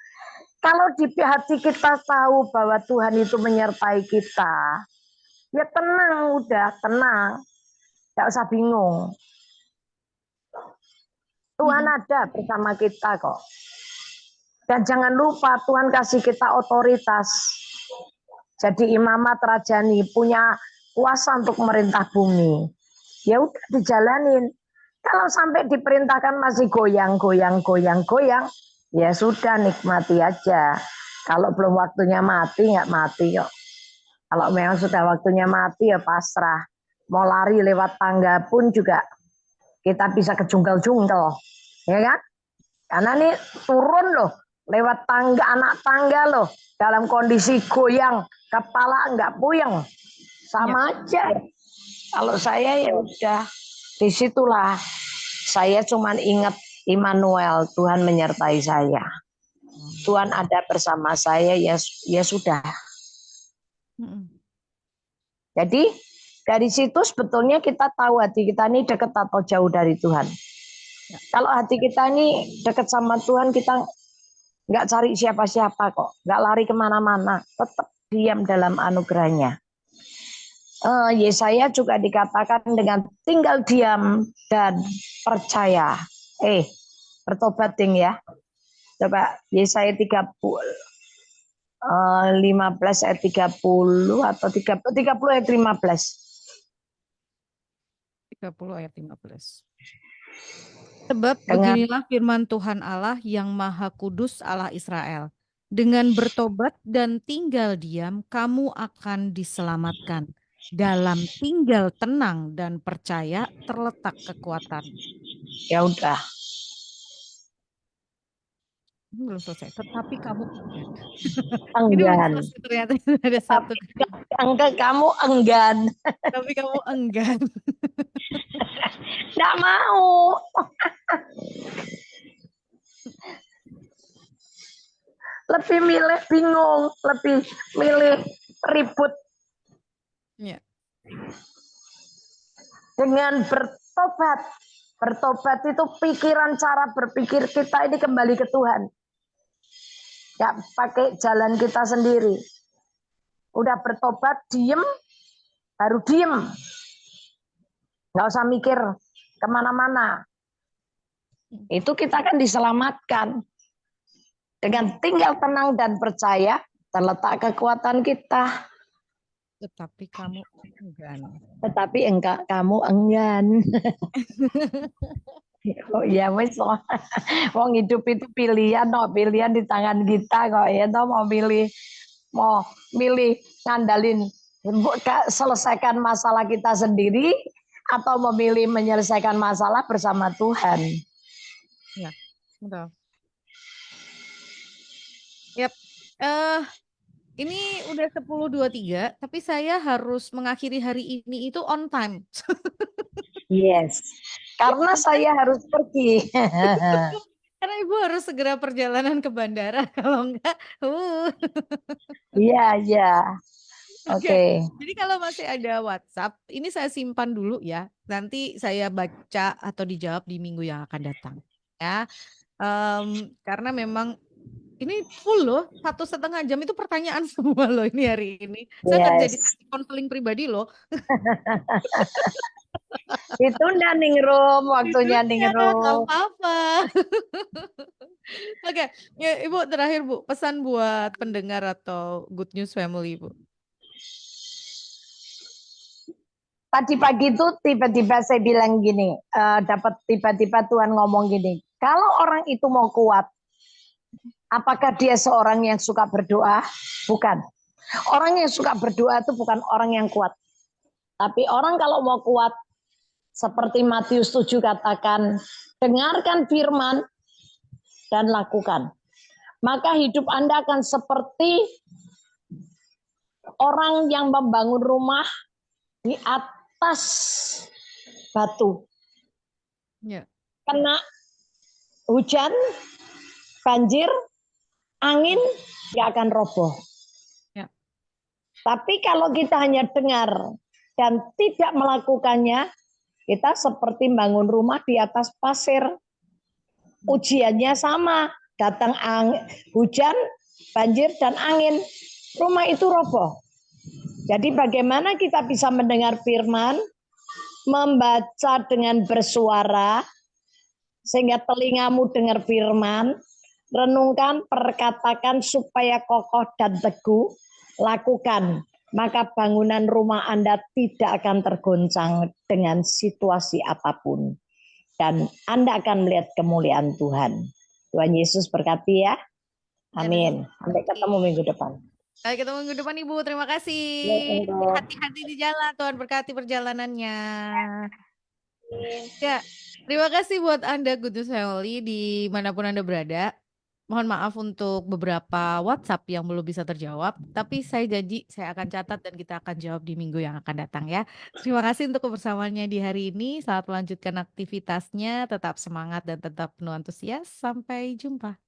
Kalau di hati kita tahu bahwa Tuhan itu menyertai kita, ya tenang, udah tenang. Gak usah bingung. Tuhan ada bersama kita kok. Dan jangan lupa Tuhan kasih kita otoritas. Jadi imamat rajani punya kuasa untuk merintah bumi. Ya udah dijalanin. Kalau sampai diperintahkan masih goyang, ya sudah nikmati aja. Kalau belum waktunya mati, nggak mati kok. Kalau memang sudah waktunya mati ya pasrah. Mau lari lewat tangga pun juga kita bisa kejungkel-jungkel, ya kan? Karena ini turun loh, lewat tangga, anak tangga loh, dalam kondisi goyang, kepala nggak puyeng, sama aja. Kalau saya ya udah, disitulah saya cuman ingat Immanuel, Tuhan menyertai saya. Tuhan ada bersama saya, ya sudah. Jadi dari situ sebetulnya kita tahu hati kita ini dekat atau jauh dari Tuhan. Kalau hati kita ini dekat sama Tuhan, kita nggak cari siapa-siapa kok, nggak lari kemana-mana, tetap diam dalam anugerahnya. Yesaya juga dikatakan dengan tinggal diam dan percaya. Bertobat ding ya. Coba Yesaya 15 ayat 30 atau 30 ayat 15. 30 ayat 15. Sebab beginilah firman Tuhan Allah yang Maha Kudus Allah Israel. Dengan bertobat dan tinggal diam, kamu akan diselamatkan. Dalam tinggal tenang dan percaya terletak kekuatan. Ya udah. Belum selesai. Tetapi kamu enggan. Ini belum selesai ternyata ada satu. Kamu enggan. Tapi kamu enggan. Nggak mau. Lebih milih bingung, lebih milih ribut. Ya. Dengan bertobat. Bertobat itu pikiran, cara berpikir kita ini kembali ke Tuhan. Nggak pakai jalan kita sendiri. Udah bertobat, diem, baru diem. Nggak usah mikir kemana-mana. Itu kita akan diselamatkan. Dengan tinggal tenang dan percaya, terletak kekuatan kita. Tetapi kamu enggan. Tetapi kamu enggan. Oh ya wes, wong hidup itu pilihan, pilihan di tangan kita kok ya, mau milih ngandalin selesaikan masalah kita sendiri atau memilih menyelesaikan masalah bersama Tuhan. Ya, betul. Yap. Ini udah 10.23, tapi saya harus mengakhiri hari ini itu on time. Yes. Karena saya harus pergi. Karena Ibu harus segera perjalanan ke bandara, kalau enggak. Iya, iya. Oke, Oke. jadi kalau masih ada WhatsApp, ini saya simpan dulu ya. Nanti saya baca atau dijawab di minggu yang akan datang. Ya, karena memang ini full loh, 1,5 jam itu pertanyaan semua loh ini hari ini. Saya nggak jadi Yes. sesi konseling pribadi loh. Ditunda ningrum, waktunya Judulnya nggak ningrum. apa-apa. Oke, ya, Ibu terakhir Bu, pesan buat pendengar atau Good News Family Bu. Tadi pagi itu tiba-tiba saya bilang gini, dapat tiba-tiba Tuhan ngomong gini, kalau orang itu mau kuat, apakah dia seorang yang suka berdoa? Bukan. Orang yang suka berdoa itu bukan orang yang kuat. Tapi orang kalau mau kuat, seperti Matius 7 katakan, dengarkan firman dan lakukan. Maka hidup Anda akan seperti orang yang membangun rumah di atas batu. Ya. Kena hujan, banjir, angin, nggak akan roboh. Ya. Tapi kalau kita hanya dengar dan tidak melakukannya, kita seperti bangun rumah di atas pasir. Ujiannya sama, datang hujan, banjir, dan angin. Rumah itu roboh. Jadi bagaimana kita bisa mendengar firman, membaca dengan bersuara, sehingga telingamu dengar firman, renungkan, perkatakan supaya kokoh dan teguh, lakukan. Maka bangunan rumah Anda tidak akan tergoncang dengan situasi apapun. Dan Anda akan melihat kemuliaan Tuhan. Tuhan Yesus berkati ya. Amin. Sampai ketemu minggu depan. Sampai ketemu minggu depan Ibu, terima kasih. Hati-hati di jalan, Tuhan berkati perjalanannya. Ya, terima kasih buat Anda Good News Family dimanapun Anda berada. Mohon maaf untuk beberapa WhatsApp yang belum bisa terjawab, tapi saya janji saya akan catat dan kita akan jawab di minggu yang akan datang ya. Terima kasih untuk kebersamaannya di hari ini. Selamat melanjutkan aktivitasnya, tetap semangat dan tetap penuh antusias. Sampai jumpa.